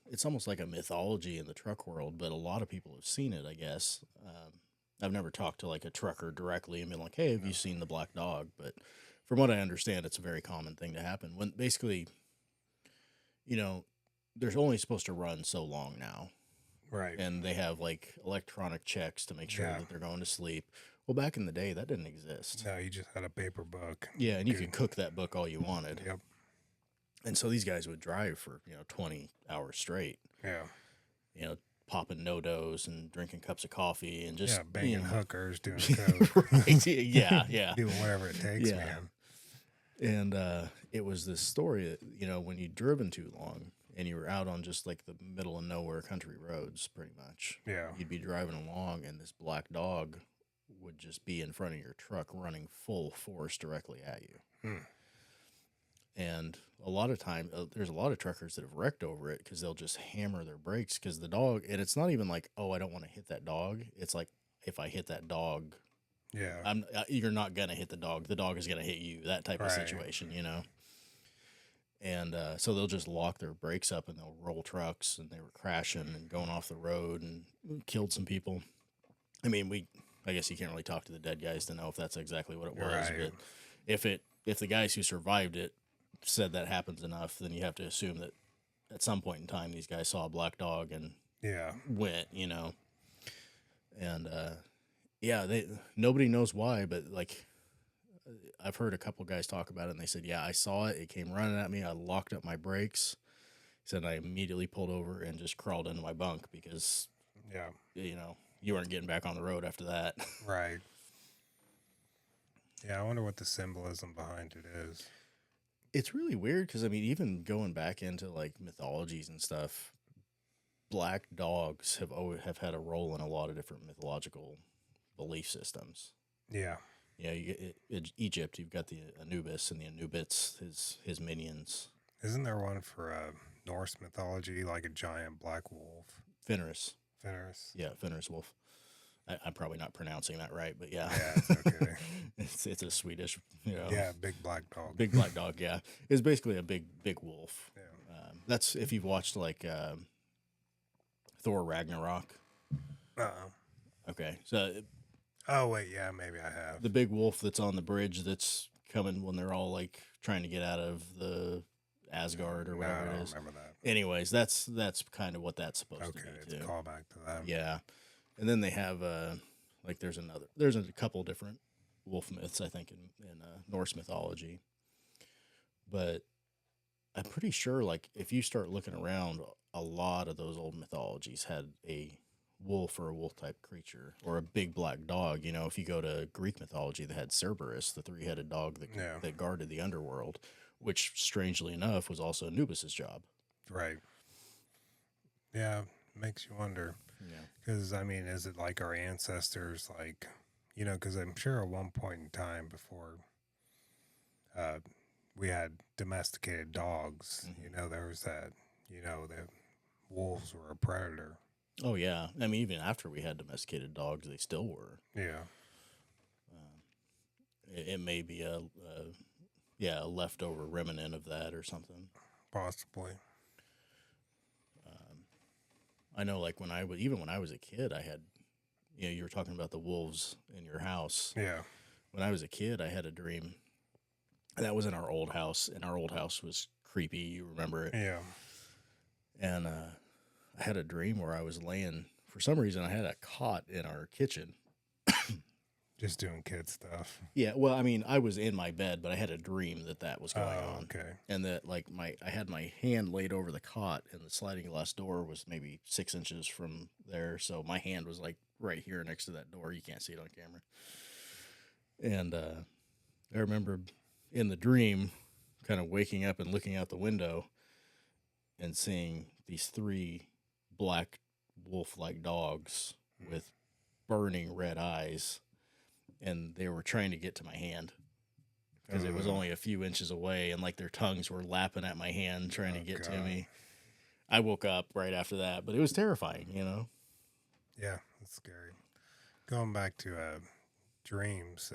Speaker 3: It's almost like a mythology in the truck world, but a lot of people have seen it, I guess. I've never talked to like a trucker directly and been like, "Hey, have you seen the black dog?" But from what I understand, it's a very common thing to happen. When basically, they're only supposed to run so long now,
Speaker 2: Right.
Speaker 3: and they have like electronic checks to make sure that they're going to sleep. Well, back in the day, that didn't exist.
Speaker 2: No, you just had a paper book.
Speaker 3: Yeah, and you could cook that book all you wanted.
Speaker 2: Yep.
Speaker 3: And so these guys would drive for 20 hours straight.
Speaker 2: Yeah.
Speaker 3: Popping no-dos and drinking cups of coffee and just
Speaker 2: banging hookers, doing coke.
Speaker 3: Right. Yeah.
Speaker 2: Doing whatever it takes,
Speaker 3: Yeah.
Speaker 2: man.
Speaker 3: And it was this story that, when you'd driven too long and you were out on just like the middle of nowhere country roads, pretty much.
Speaker 2: Yeah.
Speaker 3: You'd be driving along and this black dog would just be in front of your truck running full force directly at you. And a lot of time, there's a lot of truckers that have wrecked over it because they'll just hammer their brakes because the dog, and it's not even like, oh, I don't want to hit that dog. It's like, if I hit that dog,
Speaker 2: Yeah.
Speaker 3: you're not going to hit the dog. The dog is going to hit you, that type of situation, And so they'll just lock their brakes up and they'll roll trucks, and they were crashing and going off the road and killed some people. I mean, I guess you can't really talk to the dead guys to know if that's exactly what it was.
Speaker 2: Right.
Speaker 3: But if the guys who survived it said that happens enough, then you have to assume that at some point in time these guys saw a black dog and went, And nobody knows why, but like I've heard a couple guys talk about it, and they said, yeah, I saw it. It came running at me. I locked up my brakes. He said I immediately pulled over and just crawled into my bunk because you weren't getting back on the road after that.
Speaker 2: Right. Yeah, I wonder what the symbolism behind it is.
Speaker 3: It's really weird because I mean, even going back into like mythologies and stuff, black dogs have had a role in a lot of different mythological belief systems.
Speaker 2: Yeah.
Speaker 3: Yeah, Egypt, you've got the Anubis and the Anubites, his minions.
Speaker 2: Isn't there one for Norse mythology, like a giant black wolf?
Speaker 3: Fenris.
Speaker 2: Fenris.
Speaker 3: Yeah, Fenris wolf. I'm probably not pronouncing that right, but yeah.
Speaker 2: Yeah, it's okay.
Speaker 3: it's a Swedish, you know.
Speaker 2: Yeah, big black dog.
Speaker 3: Big black dog, yeah. It's basically a big wolf.
Speaker 2: Yeah.
Speaker 3: That's if you've watched like Thor Ragnarok. Okay, so
Speaker 2: Oh wait, yeah, maybe I have.
Speaker 3: the big wolf that's on the bridge that's coming when they're all like trying to get out of the Asgard or
Speaker 2: No,
Speaker 3: whatever
Speaker 2: I
Speaker 3: it
Speaker 2: don't
Speaker 3: is.
Speaker 2: remember that.
Speaker 3: Anyways, that's kind of what that's supposed to
Speaker 2: Okay,
Speaker 3: be
Speaker 2: it's a
Speaker 3: too.
Speaker 2: callback to that.
Speaker 3: Yeah, and then they have like there's a couple different wolf myths I think in Norse mythology, but I'm pretty sure like if you start looking around, a lot of those old mythologies had a wolf or a wolf type creature or a big black dog. You know, if you go to Greek mythology, they had Cerberus, the 3-headed dog
Speaker 2: Yeah.
Speaker 3: that guarded the underworld, which strangely enough was also Anubis's job.
Speaker 2: Right. Yeah, makes you wonder.
Speaker 3: Yeah.
Speaker 2: Because, I mean, is it like our ancestors, like, you know, because I'm sure at one point in time before we had domesticated dogs,
Speaker 3: Mhm.
Speaker 2: you know, there was that, you know, that wolves were a predator.
Speaker 3: Oh yeah, I mean even after we had domesticated dogs, they still were.
Speaker 2: Yeah.
Speaker 3: It may be a leftover remnant of that or something.
Speaker 2: Possibly.
Speaker 3: I know, like when I was a kid, I had, you know, you were talking about the wolves in your house.
Speaker 2: Yeah.
Speaker 3: When I was a kid, I had a dream. That was in our old house, and our old house was creepy. You remember it?
Speaker 2: Yeah.
Speaker 3: And I had a dream where I was laying. For some reason, I had a cot in our kitchen.
Speaker 2: Just doing kid stuff.
Speaker 3: Yeah, well, I mean, I was in my bed, but I had a dream that was going on.
Speaker 2: Okay.
Speaker 3: And that like I had my hand laid over the cot, and the sliding glass door was maybe 6 inches from there, so my hand was like right here next to that door. You can't see it on camera. And I remember in the dream, kind of waking up and looking out the window, and seeing these 3 black wolf-like dogs with burning red eyes, and they were trying to get to my hand. Because it was only a few inches away, and like their tongues were lapping at my hand, trying to get to me. I woke up right after that, but it was terrifying, you know?
Speaker 2: Yeah, it's scary. Going back to dreams,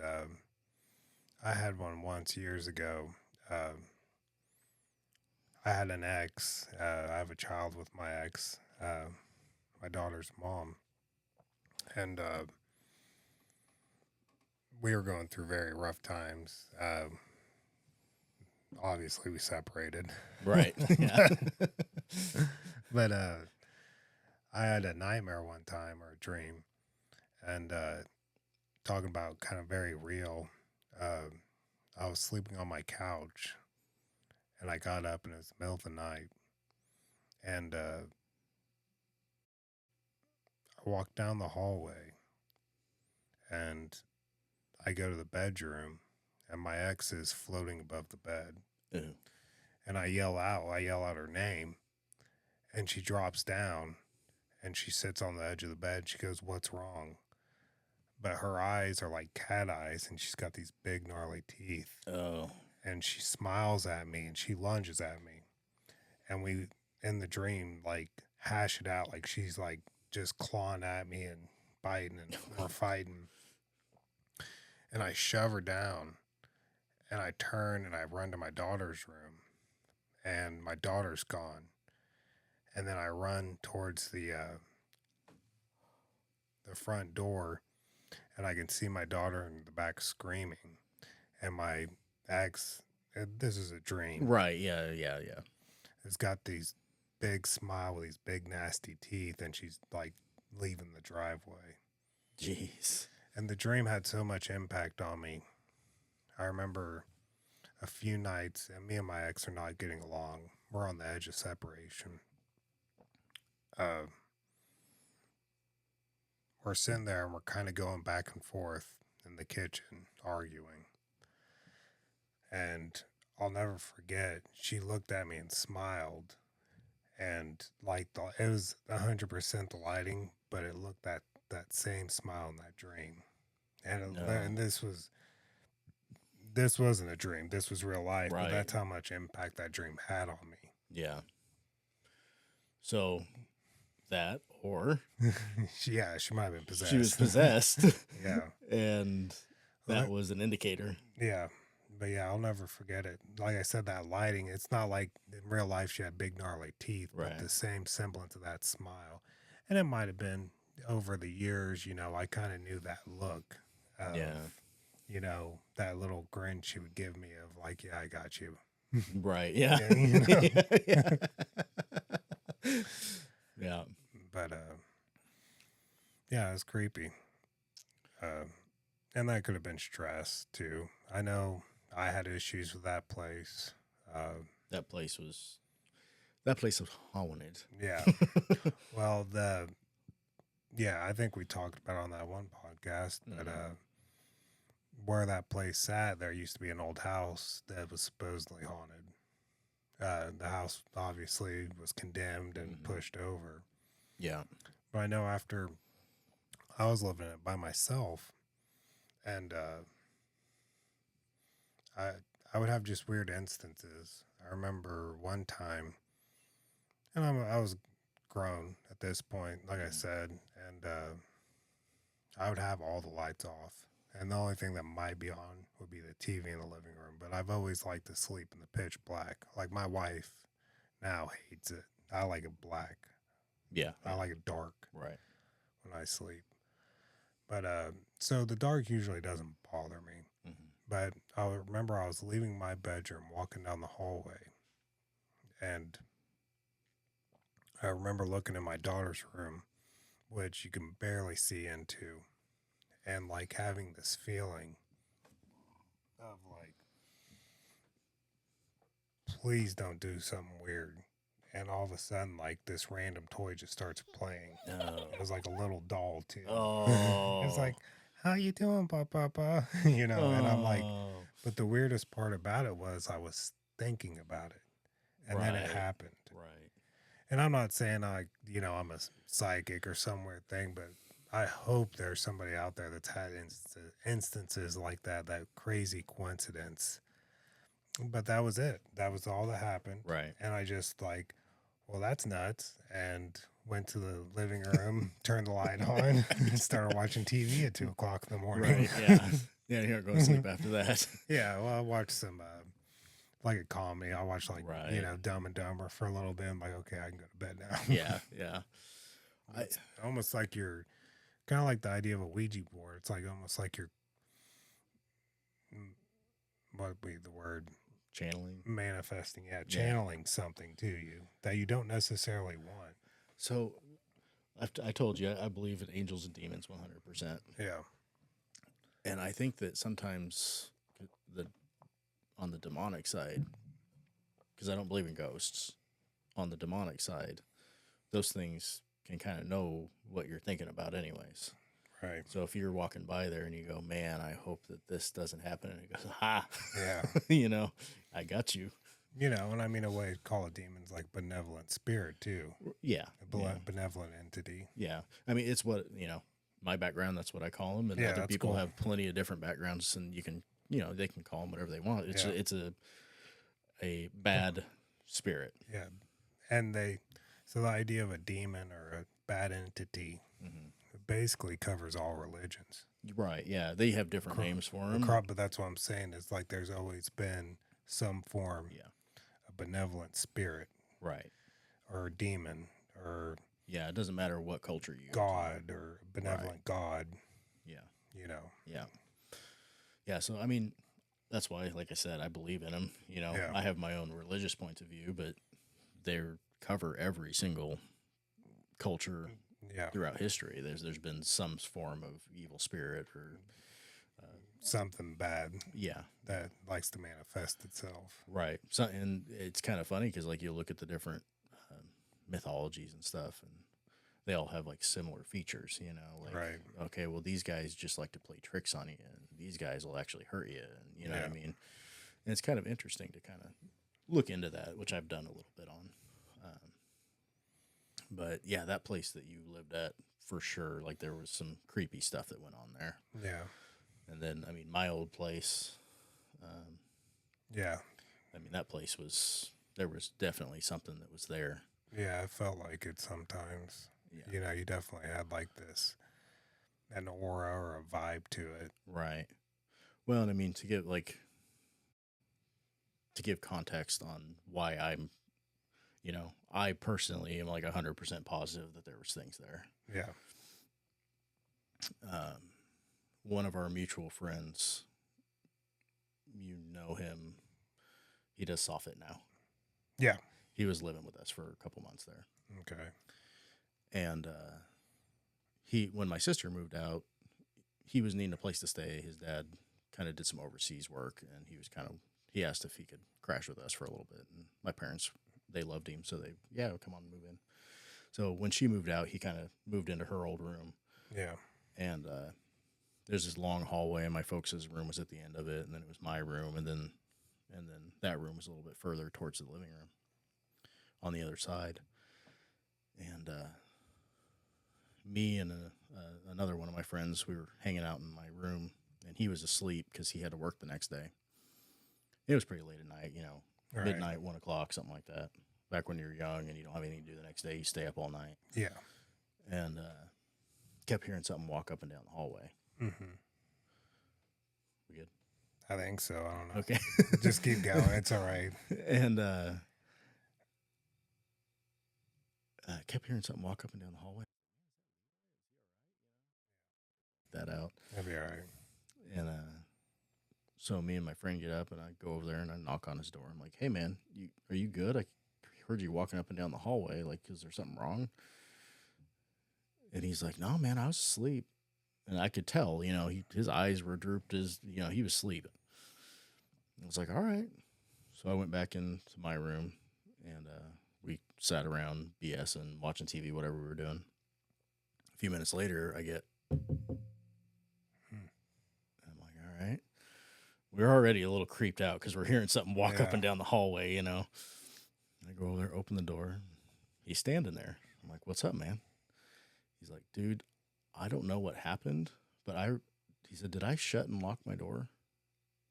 Speaker 2: I had one once years ago. I had an ex. I have a child with my ex, my daughter's mom. And we were going through very rough times. Obviously, we separated.
Speaker 3: Right. Yeah.
Speaker 2: But I had a nightmare one time, or a dream, and talking about kind of very real. I was sleeping on my couch, and I got up, and it was the middle of the night, and I walked down the hallway, and I go to the bedroom, and my ex is floating above the bed.
Speaker 3: Ew.
Speaker 2: And I yell out her name, and she drops down, and she sits on the edge of the bed. She goes, "What's wrong?" But her eyes are like cat eyes, and she's got these big, gnarly teeth.
Speaker 3: Oh.
Speaker 2: And she smiles at me, and she lunges at me. And we, in the dream, like, hash it out. Like, she's, like, just clawing at me and biting, and we're fighting. And I shove her down, and I turn, and I run to my daughter's room. And my daughter's gone. And then I run towards the front door, and I can see my daughter in the back screaming. And my ex, this is a dream,
Speaker 3: Right. Yeah.
Speaker 2: has got these big smile with these big nasty teeth, and she's like leaving the driveway.
Speaker 3: Jeez.
Speaker 2: And the dream had so much impact on me. I remember a few nights, and me and my ex are not getting along. We're on the edge of separation. We're sitting there, and we're kind of going back and forth in the kitchen, arguing. And I'll never forget. She looked at me and smiled, and like it was 100% the lighting, but it looked that same smile in that dream, and
Speaker 3: No.
Speaker 2: and this wasn't a dream. This was real life, but
Speaker 3: Right.
Speaker 2: that's how much impact that dream had on me.
Speaker 3: Yeah. So that, or
Speaker 2: She might have been possessed.
Speaker 3: she was possessed.
Speaker 2: Yeah.
Speaker 3: And
Speaker 2: Well,
Speaker 3: that was an indicator.
Speaker 2: Yeah. But yeah, I'll never forget it. Like I said, that lighting, it's not like in real life she had big gnarly teeth,
Speaker 3: Right.
Speaker 2: but the same semblance of that smile. And it might have been over the years, I kind of knew that look of, that little grin she would give me of like, yeah, I got you.
Speaker 3: Right. Yeah.
Speaker 2: Yeah.
Speaker 3: Yeah.
Speaker 2: But yeah, it was creepy. And that could have been stress too. I know I had issues with that place.
Speaker 3: That place was haunted.
Speaker 2: Yeah. Well, I think we talked about it on that one podcast, but where that place sat, there used to be an old house that was supposedly haunted. The house obviously was condemned and pushed over.
Speaker 3: Yeah.
Speaker 2: But I know after I was living it by myself, and I would have just weird instances. I remember one time, and I was grown at this point, like I said, and I would have all the lights off, and the only thing that might be on would be the TV in the living room. But I've always liked to sleep in the pitch black. Like my wife now hates it. I like it black.
Speaker 3: Yeah.
Speaker 2: I like it dark.
Speaker 3: Right.
Speaker 2: When I sleep. But so the dark usually doesn't bother me.
Speaker 3: Mm-hmm.
Speaker 2: But I remember I was leaving my bedroom, walking down the hallway, and I remember looking in my daughter's room, which you can barely see into, and like having this feeling of like, please don't do something weird. And all of a sudden, like this random toy just starts playing.
Speaker 3: Oh.
Speaker 2: It was like a little doll too.
Speaker 3: Oh.
Speaker 2: It's like, how you doing, Papa? And I'm like, but the weirdest part about it was I was thinking about it, and then it happened.
Speaker 3: Right.
Speaker 2: And I'm not saying I'm a psychic or some weird thing, but I hope there's somebody out there that's had instances like that crazy coincidence. But that was it. That was all that happened.
Speaker 3: Right.
Speaker 2: And I just like, well, that's nuts. And went to the living room, turned the light on, and started watching TV at 2:00 in the morning.
Speaker 3: Right. Yeah. Yeah. You don't go to sleep after that.
Speaker 2: Yeah. Well, I watched some, like a comedy. I watched like,
Speaker 3: Right.
Speaker 2: Dumb and Dumber for a little bit. I'm like, okay, I can go to bed now.
Speaker 3: Yeah. Yeah.
Speaker 2: It's almost like you're kind of like the idea of a Ouija board. It's like almost like you're, what would be the word?
Speaker 3: Channeling.
Speaker 2: Manifesting. Yeah. Channeling something to you that you don't necessarily want.
Speaker 3: So I told you, I believe in angels and demons 100%.
Speaker 2: Yeah.
Speaker 3: And I think that sometimes on the demonic side, because I don't believe in ghosts, on the demonic side, those things can kind of know what you're thinking about anyways.
Speaker 2: Right.
Speaker 3: So if you're walking by there and you go, man, I hope that this doesn't happen. And it goes, ha.
Speaker 2: Yeah.
Speaker 3: I got you.
Speaker 2: And I mean, a way to call a demon's like benevolent spirit too.
Speaker 3: Yeah.
Speaker 2: Benevolent entity.
Speaker 3: Yeah. I mean, it's what, my background, that's what I call them. And other people have plenty of different backgrounds, and you can, they can call them whatever they want. It's a bad spirit.
Speaker 2: Yeah. And so the idea of a demon or a bad entity basically covers all religions.
Speaker 3: Right. Yeah. They have different names for them.
Speaker 2: But that's what I'm saying is like there's always been some form of benevolent spirit.
Speaker 3: Right.
Speaker 2: Or a demon or.
Speaker 3: Yeah. It doesn't matter what culture you
Speaker 2: God or benevolent God.
Speaker 3: Yeah.
Speaker 2: Yeah.
Speaker 3: Yeah. So, I mean, that's why, like I said, I believe in them. I have my own religious points of view, but they cover every single culture throughout history. There's been some form of evil spirit or
Speaker 2: something bad.
Speaker 3: Yeah.
Speaker 2: That likes to manifest itself.
Speaker 3: Right. So, and it's kind of funny because like you look at the different mythologies and stuff, and they all have like similar features, like,
Speaker 2: right.
Speaker 3: Okay, well, these guys just like to play tricks on you, and these guys will actually hurt you. And you know what I mean? And it's kind of interesting to kind of look into that, which I've done a little bit on. But yeah, that place that you lived at, for sure, like there was some creepy stuff that went on there.
Speaker 2: Yeah.
Speaker 3: And then, I mean, my old place,
Speaker 2: Yeah.
Speaker 3: I mean, that place there was definitely something that was there.
Speaker 2: Yeah, I felt like it sometimes.
Speaker 3: Yeah.
Speaker 2: You know, you definitely had like an aura or a vibe to it.
Speaker 3: Right. Well, and I mean, to give context on why I personally am like 100% positive that there was things there.
Speaker 2: Yeah.
Speaker 3: One of our mutual friends, you know him, he does soffit now.
Speaker 2: Yeah.
Speaker 3: He was living with us for a couple months there.
Speaker 2: Okay.
Speaker 3: And when my sister moved out, he was needing a place to stay. His dad kind of did some overseas work, and he asked if he could crash with us for a little bit. And my parents, they loved him, so come on, move in. So when she moved out, he kind of moved into her old room.
Speaker 2: Yeah.
Speaker 3: And there's this long hallway, and my folks' room was at the end of it, and then it was my room, and then that room was a little bit further towards the living room on the other side. And me and another one of my friends, we were hanging out in my room, and he was asleep because he had to work the next day. It was pretty late at night,
Speaker 2: Right.
Speaker 3: midnight, 1 o'clock, something like that. Back when you're young and you don't have anything to do the next day, you stay up all night.
Speaker 2: Yeah.
Speaker 3: And kept hearing something walk up and down the hallway.
Speaker 2: Mm-hmm.
Speaker 3: We good?
Speaker 2: I think so. I don't know.
Speaker 3: Okay.
Speaker 2: Just keep going. It's all right.
Speaker 3: And kept hearing something walk up and down the hallway. That out.
Speaker 2: That'll be all right.
Speaker 3: And so me and my friend get up, and I go over there and I knock on his door. I'm like, "Hey man, are you good? I heard you walking up and down the hallway. Like, is there something wrong?" And he's like, "No, man, I was asleep." And I could tell, his eyes were drooped, he was sleeping. I was like, "All right." So I went back into my room, and we sat around BSing, watching TV, whatever we were doing. A few minutes later, I get, I'm like, all right. We're already a little creeped out because we're hearing something walk up and down the hallway, I go over there, open the door. He's standing there. I'm like, "What's up, man?" He's like, "Dude, I don't know what happened, but he said, did I shut and lock my door?"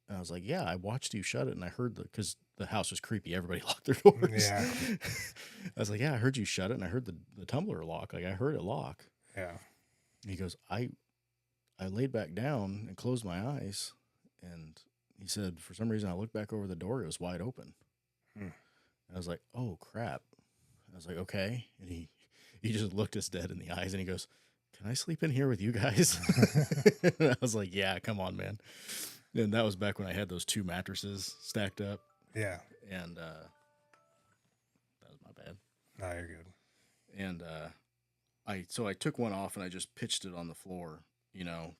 Speaker 3: And I was like, "Yeah, I watched you shut it, and I heard because the house was creepy. Everybody locked their doors."
Speaker 2: Yeah.
Speaker 3: I was like, "Yeah, I heard you shut it, and I heard the tumbler lock. Like, I heard it lock."
Speaker 2: Yeah.
Speaker 3: And he goes, I laid back down and closed my eyes, and he said, for some reason, I looked back over the door. It was wide open. And I was like, "Oh, crap." I was like, "Okay." And he just looked us dead in the eyes, and he goes, "Can I sleep in here with you guys?" And I was like, "Yeah, come on, man." And that was back when I had those 2 mattresses stacked up.
Speaker 2: Yeah.
Speaker 3: And that was my bad.
Speaker 2: No, you're good.
Speaker 3: And I took one off and I just pitched it on the floor, to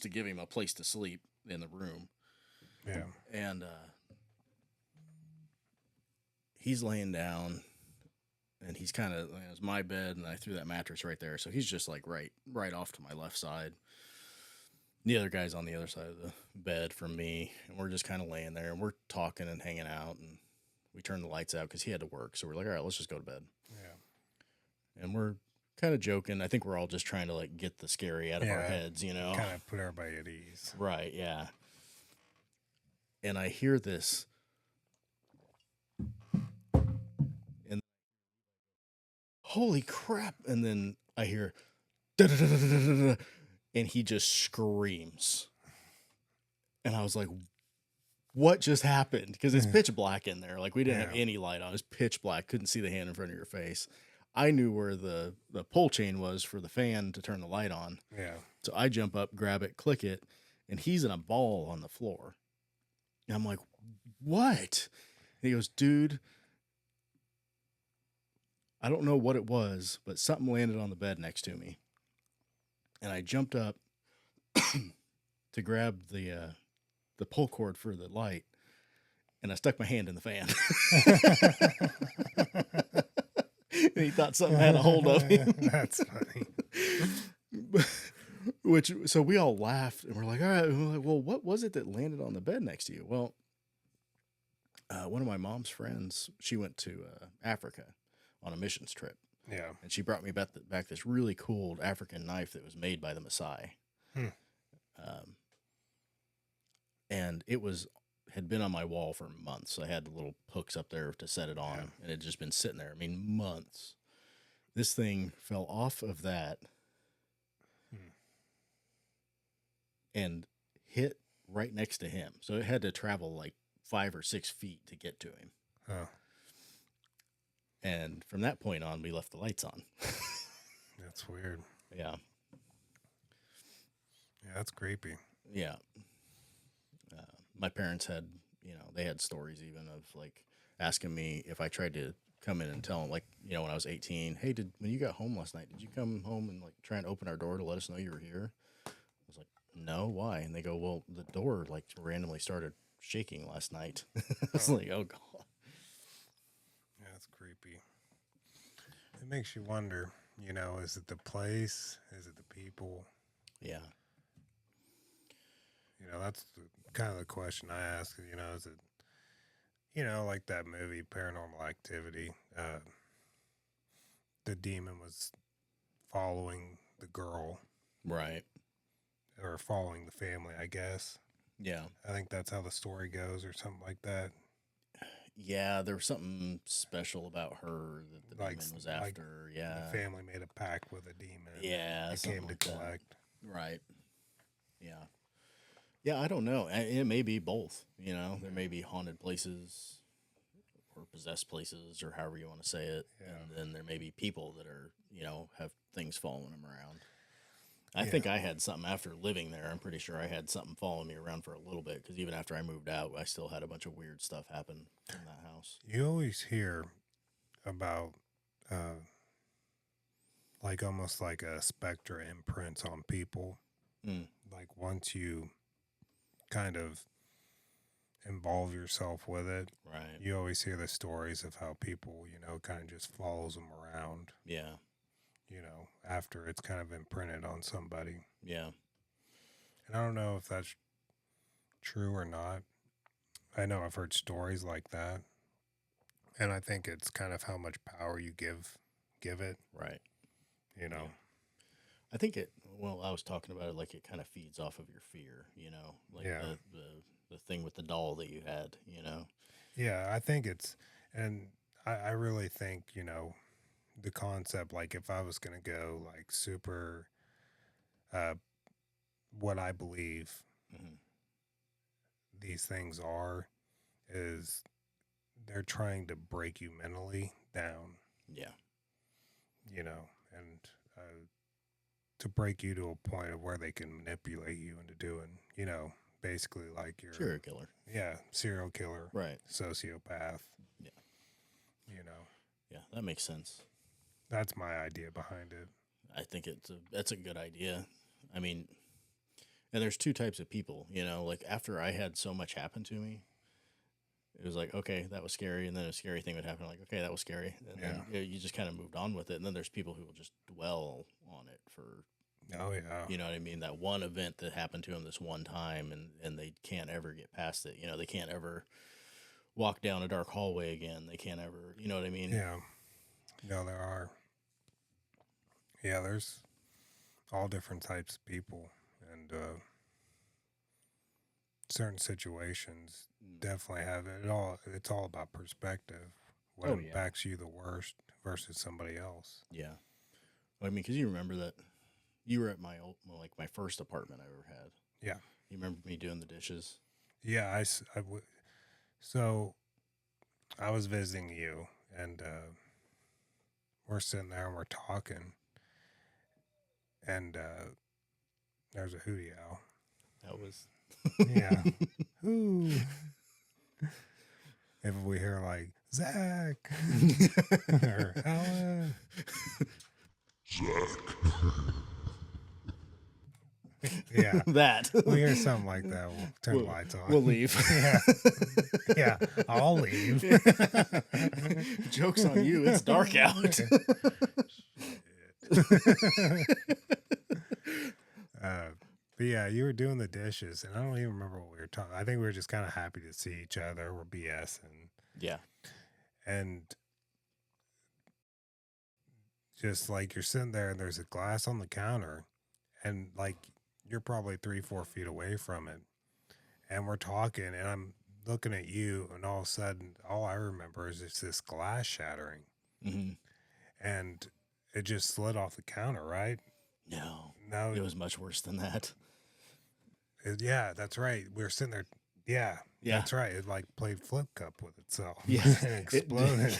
Speaker 3: give him a place to sleep in the room.
Speaker 2: Yeah.
Speaker 3: And he's laying down, and he's kind of, it was my bed, and I threw that mattress right there. So he's just like right off to my left side. The other guy's on the other side of the bed from me, and we're just kind of laying there, and we're talking and hanging out, and we turned the lights out because he had to work. So we're like, all right, let's just go to bed.
Speaker 2: Yeah.
Speaker 3: And we're kind of joking. I think we're all just trying to like get the scary out of our heads,
Speaker 2: Kind of put everybody at ease.
Speaker 3: Right, yeah. And I hear this, and holy crap. And then I hear, da-da-da-da-da-da-da, and he just screams. And I was like, what just happened? Because it's pitch black in there. Like, we didn't have any light on. It was pitch black. Couldn't see the hand in front of your face. I knew where the pull chain was for the fan to turn the light on.
Speaker 2: Yeah.
Speaker 3: So I jump up, grab it, click it, and he's in a ball on the floor. And I'm like, what? And he goes, "Dude, I don't know what it was, but something landed on the bed next to me." And I jumped up to grab the pull cord for the light, and I stuck my hand in the fan. And he thought something had a hold of him.
Speaker 2: That's funny.
Speaker 3: So we all laughed and we're like, all right. And we're like, well, what was it that landed on the bed next to you? Well, one of my mom's friends, she went to Africa on a missions trip.
Speaker 2: Yeah.
Speaker 3: And she brought me back this really cool African knife that was made by the Maasai. And it had been on my wall for months. I had the little hooks up there to set it on, and it had just been sitting there. I mean, months. This thing fell off of that and hit right next to him. So it had to travel like 5 or 6 feet to get to him.
Speaker 2: Oh.
Speaker 3: And from that point on, we left the lights on.
Speaker 2: That's weird.
Speaker 3: Yeah.
Speaker 2: Yeah, that's creepy.
Speaker 3: Yeah. My parents had, they had stories even of like asking me if I tried to come in and tell them, like, when I was 18, hey, when you got home last night, did you come home and like try and open our door to let us know you were here? I was like, no, why? And they go, well, the door like randomly started shaking last night. I was like, oh God.
Speaker 2: Yeah, that's creepy. It makes you wonder, is it the place? Is it the people?
Speaker 3: Yeah.
Speaker 2: That's kind of the question I ask. Is it, like that movie, Paranormal Activity? The demon was following the girl.
Speaker 3: Right.
Speaker 2: Or following the family, I guess.
Speaker 3: Yeah.
Speaker 2: I think that's how the story goes or something like that.
Speaker 3: Yeah, there was something special about her that the demon was after. Yeah.
Speaker 2: The family made a pact with a demon.
Speaker 3: Yeah.
Speaker 2: It came to collect.
Speaker 3: Right. Yeah. Yeah, I don't know. It may be both. There may be haunted places or possessed places, or however you want to say it. Yeah. And then there may be people that are, have things following them around. I think I had something after living there. I'm pretty sure I had something following me around for a little bit, because even after I moved out, I still had a bunch of weird stuff happen in that house.
Speaker 2: You always hear about, like almost like a specter imprints on people. Like once you kind of involve yourself with it,
Speaker 3: right?
Speaker 2: You always hear the stories of how people, kind of just follows them around.
Speaker 3: Yeah.
Speaker 2: After it's kind of imprinted on somebody.
Speaker 3: Yeah.
Speaker 2: And I don't know if that's true or not. I know I've heard stories like that. And I think it's kind of how much power you give it.
Speaker 3: Right.
Speaker 2: Yeah.
Speaker 3: I think I was talking about it like it kind of feeds off of your fear, like the thing with the doll that you had,
Speaker 2: Yeah, I think and I really think, the concept, like if I was going to go like super, what I believe these things is they're trying to break you mentally down.
Speaker 3: Yeah.
Speaker 2: And to break you to a point of where they can manipulate you into doing, basically like you're
Speaker 3: serial killer.
Speaker 2: Yeah, serial killer.
Speaker 3: Right.
Speaker 2: Sociopath.
Speaker 3: Yeah. Yeah, that makes sense.
Speaker 2: That's my idea behind it.
Speaker 3: I think that's a good idea. I mean, and there's two types of people, like after I had so much happen to me, it was like, okay, that was scary. And then a scary thing would happen. Like, okay, that was scary. And then you just kind of moved on with it. And then there's people who will just dwell on it for,
Speaker 2: oh yeah,
Speaker 3: you know what I mean? That one event that happened to them this one time, and they can't ever get past it. They can't ever walk down a dark hallway again. They can't ever, you know what I mean?
Speaker 2: Yeah. No, there are. Yeah, there's all different types of people, and certain situations definitely have it. It's all about perspective. What impacts you the worst versus somebody else.
Speaker 3: Yeah. I mean, because you remember that you were at my first apartment I ever had.
Speaker 2: Yeah.
Speaker 3: You remember me doing the dishes?
Speaker 2: Yeah, so I was visiting you, and we're sitting there and we're talking, and there's a hootie owl.
Speaker 3: That was...
Speaker 2: Yeah. Ooh. If we hear like, Zach, or Alan.
Speaker 1: Zach.
Speaker 2: Yeah.
Speaker 3: That.
Speaker 2: We hear something like that, we'll turn the lights on.
Speaker 3: We'll leave.
Speaker 2: Yeah. Yeah, I'll leave.
Speaker 3: Joke's on you. It's dark out.
Speaker 2: But yeah, you were doing the dishes, and I don't even remember what we were talking. I think we were just kind of happy to see each other. We're BSing,
Speaker 3: Yeah.
Speaker 2: and just like you're sitting there, and there's a glass on the counter, and like you're probably 3, 4 feet away from it, and we're talking, and I'm looking at you, and all of a sudden, all I remember is just this glass shattering,
Speaker 3: Mm-hmm.
Speaker 2: and it just slid off the counter, right?
Speaker 3: No,
Speaker 2: No,
Speaker 3: it was much worse than that.
Speaker 2: yeah, that's right. We were sitting there. Yeah,
Speaker 3: Yeah.
Speaker 2: that's right. It like played flip cup with itself.
Speaker 3: Yeah.
Speaker 2: And exploded.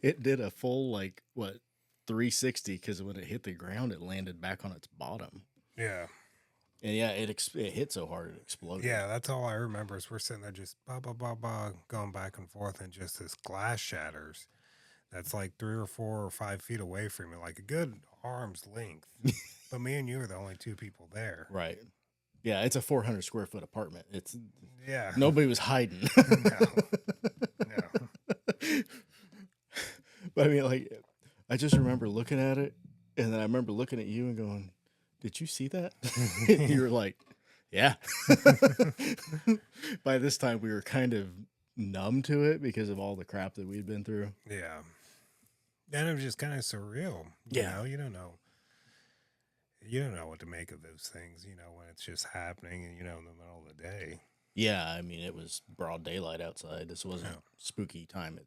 Speaker 3: It did a full, like, what, 360, because when it hit the ground, it landed back on its bottom.
Speaker 2: Yeah.
Speaker 3: And yeah, it hit so hard it exploded.
Speaker 2: Yeah, that's all I remember is we're sitting there just going back and forth, and just this glass shatters. That's like 3 or 4 or 5 feet away from me, like a good arm's length. But me and you are the only two people there.
Speaker 3: Right. Yeah, it's a 400 square foot apartment. It's
Speaker 2: Yeah.
Speaker 3: nobody was hiding.
Speaker 2: No.
Speaker 3: But I mean, like, I just remember looking at it, and then I remember looking at you and going, "Did you see that?" You were like, "Yeah." By this time, we were kind of numb to it because of all the crap that we'd been through.
Speaker 2: Yeah. And it was just kind of surreal.
Speaker 3: Yeah.
Speaker 2: You don't know. You don't know what to make of those things, when it's just happening and, in the middle of the day.
Speaker 3: Yeah, I mean, it was broad daylight outside. This wasn't spooky time at,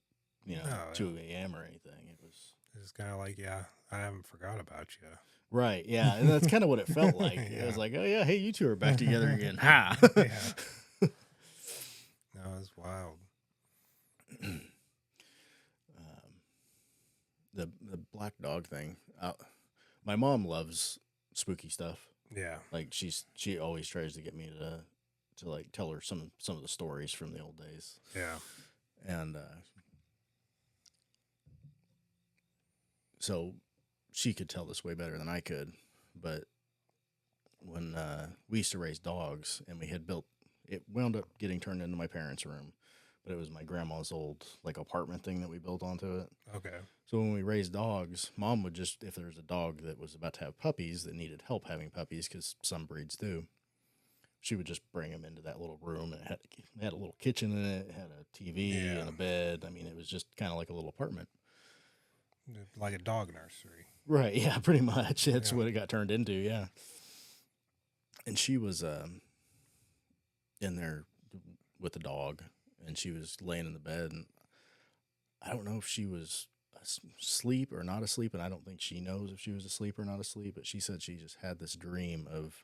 Speaker 3: 2 a.m. or anything. It was
Speaker 2: just kind of like, yeah, I haven't forgot about you.
Speaker 3: Right, yeah, and that's kind of what it felt like. It was like, oh, yeah, hey, you two are back together again. Ha!
Speaker 2: Yeah. No, it was wild.
Speaker 3: The black dog thing. My mom loves spooky stuff.
Speaker 2: Yeah.
Speaker 3: Like she always tries to get me to like tell her some of the stories from the old days.
Speaker 2: Yeah.
Speaker 3: And so she could tell this way better than I could. But when we used to raise dogs, and we had built, it wound up getting turned into my parents' room, but it was my grandma's old like apartment thing that we built onto it.
Speaker 2: Okay.
Speaker 3: So when we raised dogs, Mom would just, if there was a dog that was about to have puppies that needed help having puppies, because some breeds do, she would just bring them into that little room. And it had a little kitchen in it, had a TV and a bed. I mean, it was just kind of like a little apartment.
Speaker 2: Like a dog nursery.
Speaker 3: Right, yeah, pretty much. That's what it got turned into, yeah. And she was in there with the dog, and she was laying in the bed, and I don't know if she was asleep or not asleep, and I don't think she knows if she was asleep or not asleep, but she said she just had this dream of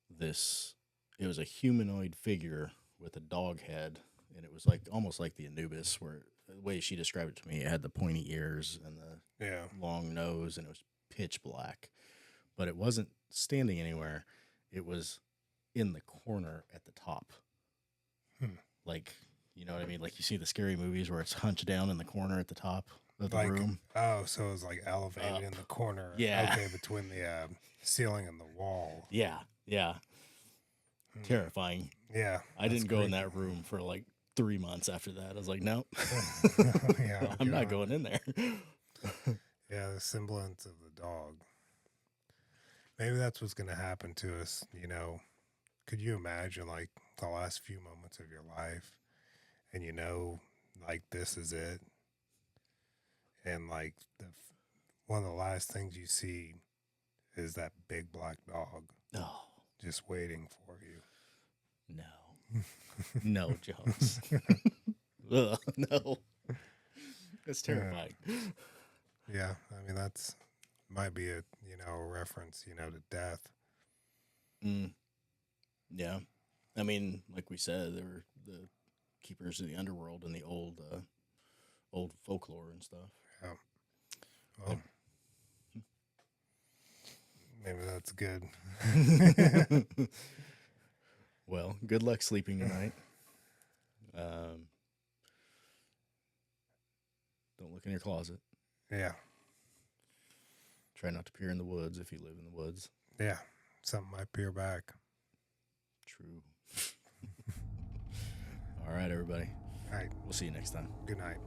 Speaker 3: this. It was a humanoid figure with a dog head, and it was like almost like the Anubis, where the way she described it to me, it had the pointy ears and the long nose, and it was pitch black, but it wasn't standing anywhere. It was in the corner at the top. Like, you know what I mean? Like you see the scary movies where it's hunched down in the corner at the top of the room.
Speaker 2: Oh, so it was like elevated in the corner.
Speaker 3: Yeah.
Speaker 2: Okay, between the ceiling and the wall.
Speaker 3: Yeah, yeah. Terrifying.
Speaker 2: Yeah.
Speaker 3: I didn't go in that room for like 3 months after that. I was like, nope.
Speaker 2: Yeah,
Speaker 3: I'm not going in there.
Speaker 2: Yeah, the semblance of the dog. Maybe that's what's going to happen to us, Could you imagine, like, the last few moments of your life, and like, this is it, and, like, one of the last things you see is that big black dog just waiting for you.
Speaker 3: No. No, Jones. Ugh, no. That's terrifying.
Speaker 2: Yeah, I mean, that's might be a reference, to death.
Speaker 3: Yeah. I mean, like we said, they were the keepers of the underworld and the old folklore and stuff.
Speaker 2: Yeah. Well, maybe that's good.
Speaker 3: Well, good luck sleeping tonight. Don't look in your closet.
Speaker 2: Yeah.
Speaker 3: Try not to peer in the woods if you live in the woods.
Speaker 2: Yeah. Something might peer back.
Speaker 3: True. All right, everybody.
Speaker 2: All right.
Speaker 3: We'll see you next time.
Speaker 2: Good night.